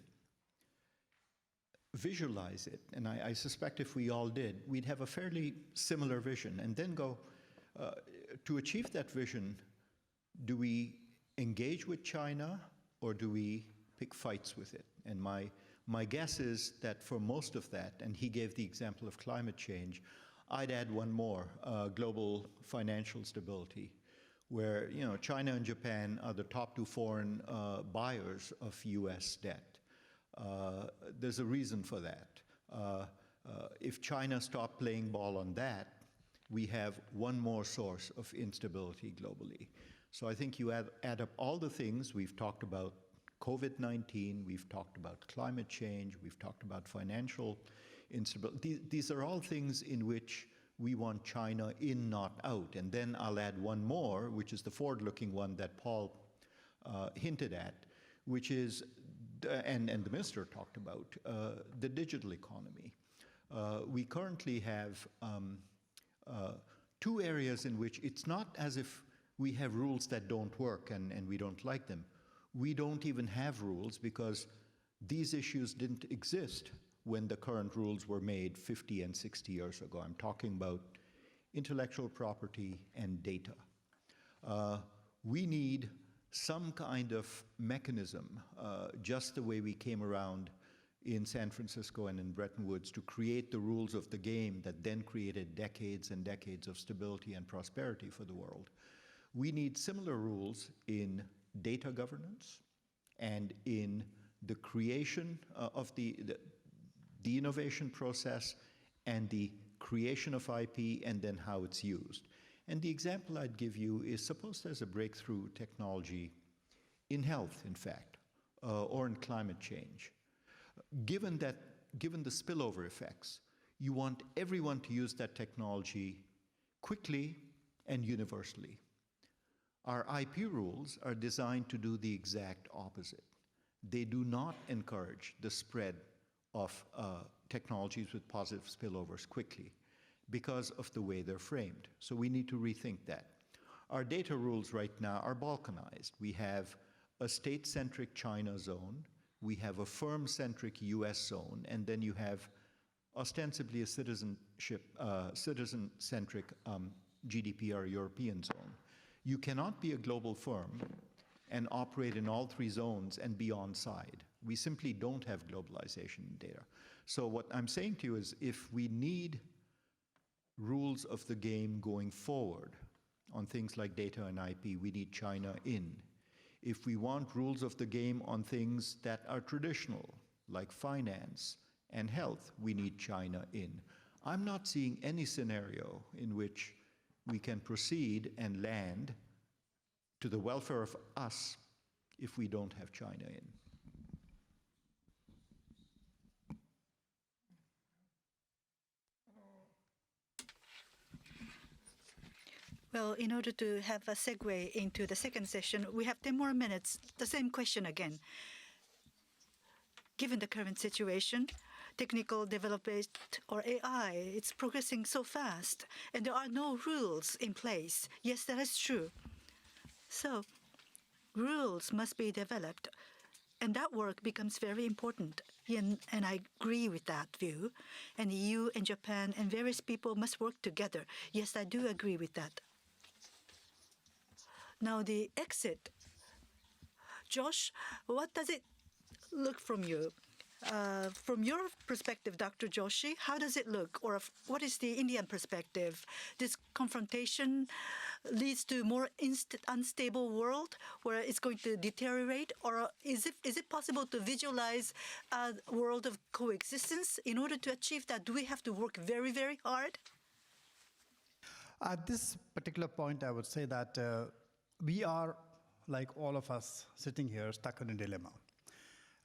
visualize it, and I suspect if we all did, we'd have a fairly similar vision, and then go, to achieve that vision, do we engage with China or do we pick fights with it? And my guess is that for most of that, and he gave the example of climate change, I'd add one more, global financial stability, where China and Japan are the top two foreign buyers of US debt. There's a reason for that. If China stopped playing ball on that, we have one more source of instability globally. So I think you add up all the things we've talked about, COVID-19, we've talked about climate change, we've talked about financial instability. These are all things in which we want China in, not out. And then I'll add one more, which is the forward-looking one that Paul hinted at, which is, and the minister talked about, the digital economy. We currently have two areas in which it's not as if we have rules that don't work and we don't like them. We don't even have rules because these issues didn't exist when the current rules were made 50 and 60 years ago. I'm talking about intellectual property and data. We need some kind of mechanism, just the way we came around in San Francisco and in Bretton Woods to create the rules of the game that then created decades and decades of stability and prosperity for the world. We need similar rules in data governance and in the creation of the innovation process and the creation of IP and then how it's used. And the example I'd give you is, suppose there's a breakthrough technology in health, in fact, or in climate change. Given the spillover effects, you want everyone to use that technology quickly and universally. Our IP rules are designed to do the exact opposite. They do not encourage the spread of technologies with positive spillovers quickly because of the way they're framed. So we need to rethink that. Our data rules right now are balkanized. We have a state-centric China zone, we have a firm-centric US zone, and then you have ostensibly a citizen-centric GDPR European zone. You cannot be a global firm and operate in all three zones and be on side. We simply don't have globalization in data. So what I'm saying to you is if we need rules of the game going forward on things like data and IP, we need China in. If we want rules of the game on things that are traditional, like finance and health, we need China in. I'm not seeing any scenario in which we can proceed and land to the welfare of us if we don't have China in. Well, in order to have a segue into the second session, we have 10 more minutes. The same question again. Given the current situation, technical development or AI, it's progressing so fast, and there are no rules in place. Yes, that is true. So rules must be developed, and that work becomes very important. And I agree with that view. And the EU and Japan and various people must work together. Yes, I do agree with that. Now the exit. Josh, what does it look from you? From your perspective, Dr. Joshi, how does it look? Or what is the Indian perspective? This confrontation leads to more unstable world where it's going to deteriorate? Or is it possible to visualize a world of coexistence? In order to achieve that, do we have to work very, very hard? At this particular point, I would say that we are, like all of us sitting here, stuck in a dilemma.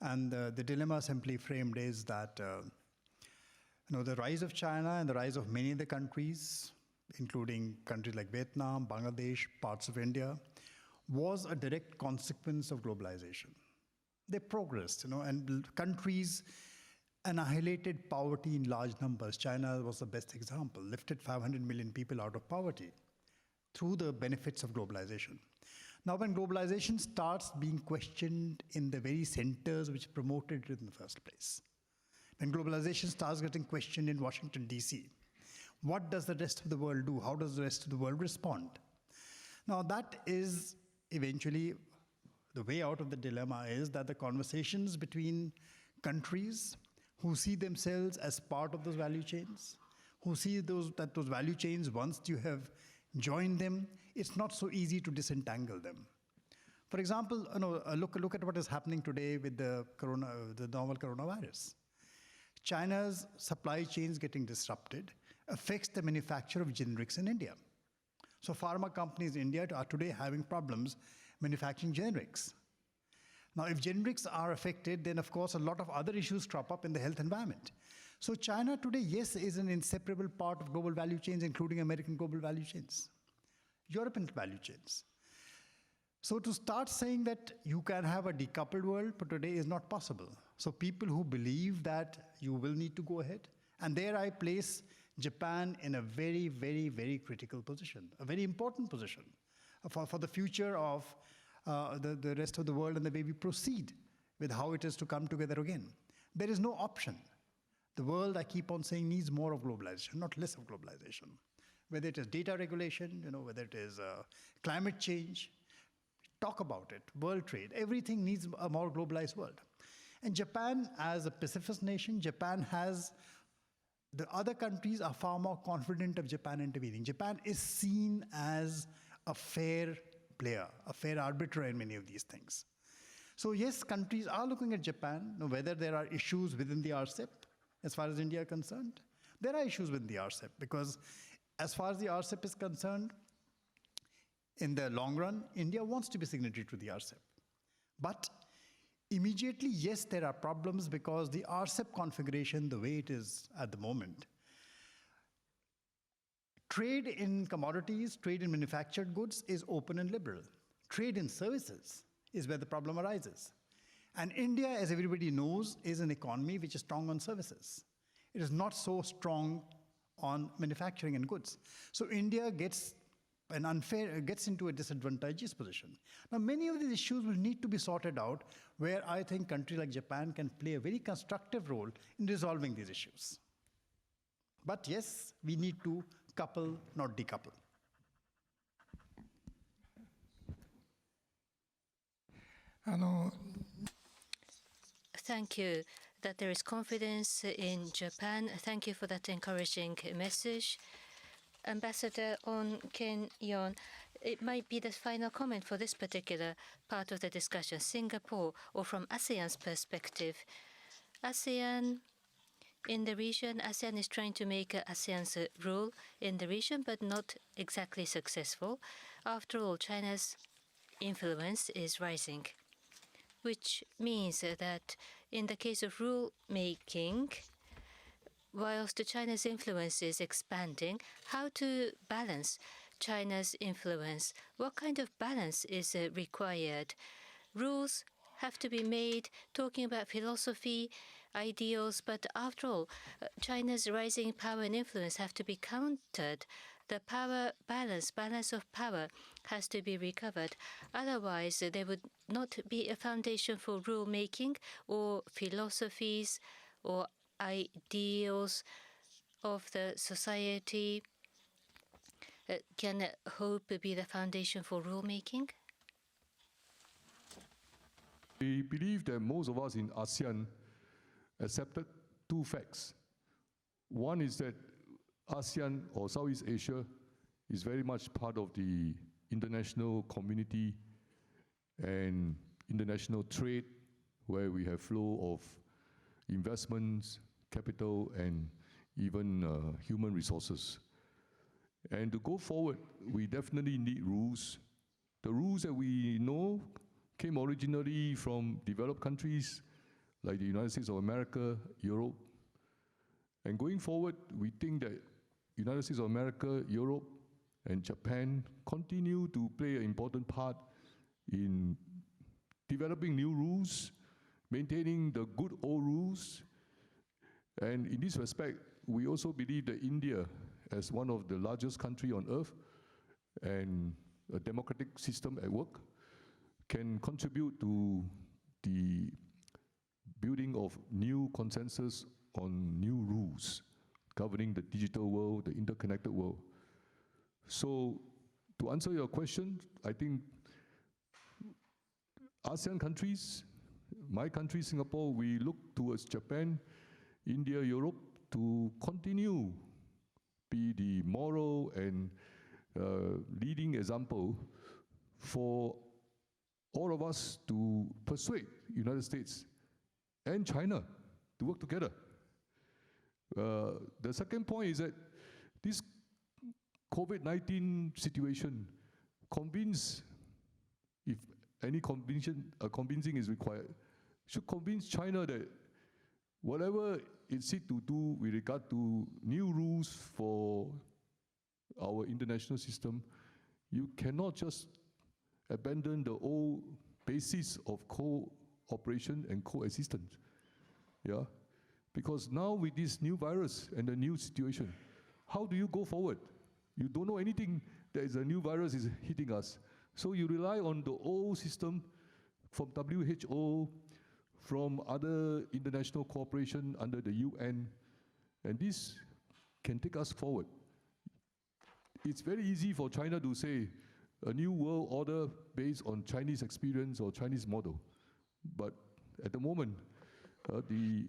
And the dilemma simply framed is that the rise of China and the rise of many other countries, including countries like Vietnam, Bangladesh, parts of India, was a direct consequence of globalization. They progressed, and countries annihilated poverty in large numbers. China was the best example, lifted 500 million people out of poverty through the benefits of globalization. Now, when globalization starts being questioned in the very centers which promoted it in the first place, when globalization starts getting questioned in Washington, D.C., what does the rest of the world do? How does the rest of the world respond? Now, that is eventually the way out of the dilemma is that the conversations between countries who see themselves as part of those value chains, who see that those value chains, once you have joined them, it's not so easy to disentangle them. For example, look at what is happening today with the novel coronavirus. China's supply chains getting disrupted affects the manufacture of generics in India. So pharma companies in India are today having problems manufacturing generics. Now, if generics are affected, then of course a lot of other issues crop up in the health environment. So China today, yes, is an inseparable part of global value chains, including American global value chains, European value chains. So to start saying that you can have a decoupled world for today is not possible. So people who believe that you will need to go ahead, and there I place Japan in a very, very, very critical position, a very important position for the future of the rest of the world and the way we proceed with how it is to come together again. There is no option. The world, I keep on saying, needs more of globalization, not less of globalization. Whether it is data regulation, whether it is climate change, talk about it, world trade, everything needs a more globalized world. And Japan, as a pacifist nation, the other countries are far more confident of Japan intervening. Japan is seen as a fair player, a fair arbiter in many of these things. So yes, countries are looking at Japan, whether there are issues within the RCEP, as far as India is concerned. There are issues within the RCEP, because as far as the RCEP is concerned, in the long run, India wants to be signatory to the RCEP. But immediately, yes, there are problems because the RCEP configuration, the way it is at the moment, trade in commodities, trade in manufactured goods is open and liberal. Trade in services is where the problem arises. And India, as everybody knows, is an economy which is strong on services. It is not so strong on manufacturing and goods. So India gets into a disadvantageous position. Now, many of these issues will need to be sorted out, where I think countries like Japan can play a very constructive role in resolving these issues. But yes, we need to couple, not decouple. Thank you that there is confidence in Japan. Thank you for that encouraging message. Ambassador On Ken-yon, it might be the final comment for this particular part of the discussion. Singapore, or from ASEAN's perspective. ASEAN in the region, ASEAN is trying to make ASEAN's role in the region, but not exactly successful. After all, China's influence is rising, which means that in the case of rule making, whilst China's influence is expanding, how to balance China's influence? What kind of balance is required? Rules have to be made, talking about philosophy, ideals, but after all, China's rising power and influence have to be countered. The power balance of power has to be recovered. Otherwise, there would not be a foundation for rule making or philosophies or ideals of the society. Can hope be the foundation for rule making? We believe that most of us in ASEAN accepted two facts. One is that ASEAN, or Southeast Asia, is very much part of the international community and international trade, where we have flow of investments, capital, and even human resources. And to go forward, we definitely need rules. The rules that we know came originally from developed countries like the United States of America, Europe. And going forward, we think that United States of America, Europe, and Japan continue to play an important part in developing new rules, maintaining the good old rules. And in this respect, we also believe that India, as one of the largest countries on earth and a democratic system at work, can contribute to the building of new consensus on new rules governing the digital world, the interconnected world. So to answer your question, I think ASEAN countries, my country, Singapore, we look towards Japan, India, Europe to continue be the moral and leading example for all of us to persuade United States and China to work together. The second point is that this COVID-19 situation if any convincing is required, should convince China that whatever it seeks to do with regard to new rules for our international system, you cannot just abandon the old basis of cooperation and coexistence. Yeah? Because now with this new virus and the new situation, how do you go forward? You don't know anything that is a new virus is hitting us. So you rely on the old system from WHO, from other international cooperation under the UN, and this can take us forward. It's very easy for China to say a new world order based on Chinese experience or Chinese model. But at the moment, the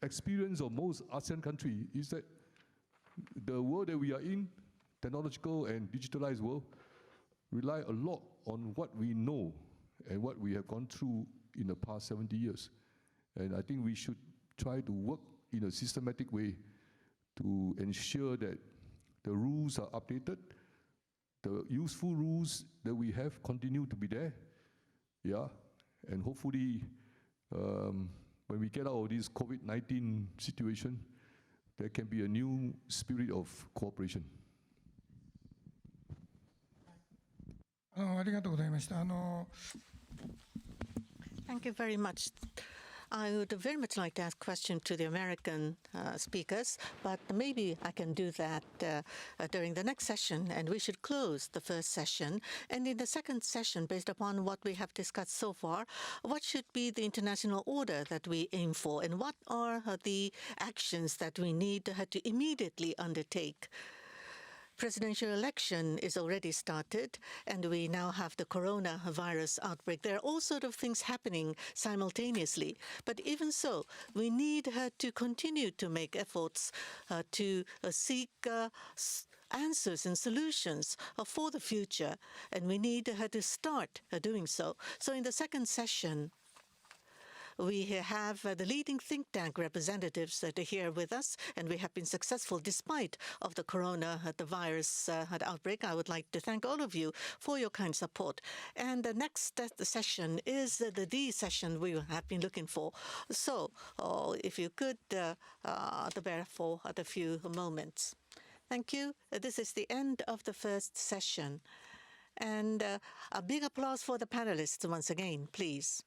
experience of most ASEAN countries is that the world that we are in, technological and digitalized world, rely a lot on what we know and what we have gone through in the past 70 years. And I think we should try to work in a systematic way to ensure that the rules are updated, the useful rules that we have continue to be there, yeah, and hopefully when we get out of this COVID-19 situation, there can be a new spirit of cooperation. ありがとうございました。Thank you very much. I would very much like to ask a question to the American speakers, but maybe I can do that during the next session, and we should close the first session. And in the second session, based upon what we have discussed so far, what should be the international order that we aim for, and what are the actions that we need to immediately undertake? Presidential election is already started, and we now have the coronavirus outbreak. There are all sorts of things happening simultaneously. But even so, we need to continue to make efforts to seek answers and solutions for the future, and we need to start doing so. So in the second session, we have the leading think tank representatives that are here with us, and we have been successful despite of the virus outbreak. I would like to thank all of you for your kind support. And the next session is the D session we have been looking for. So if you could bear for a few moments. Thank you. This is the end of the first session. And a big applause for the panelists once again, please.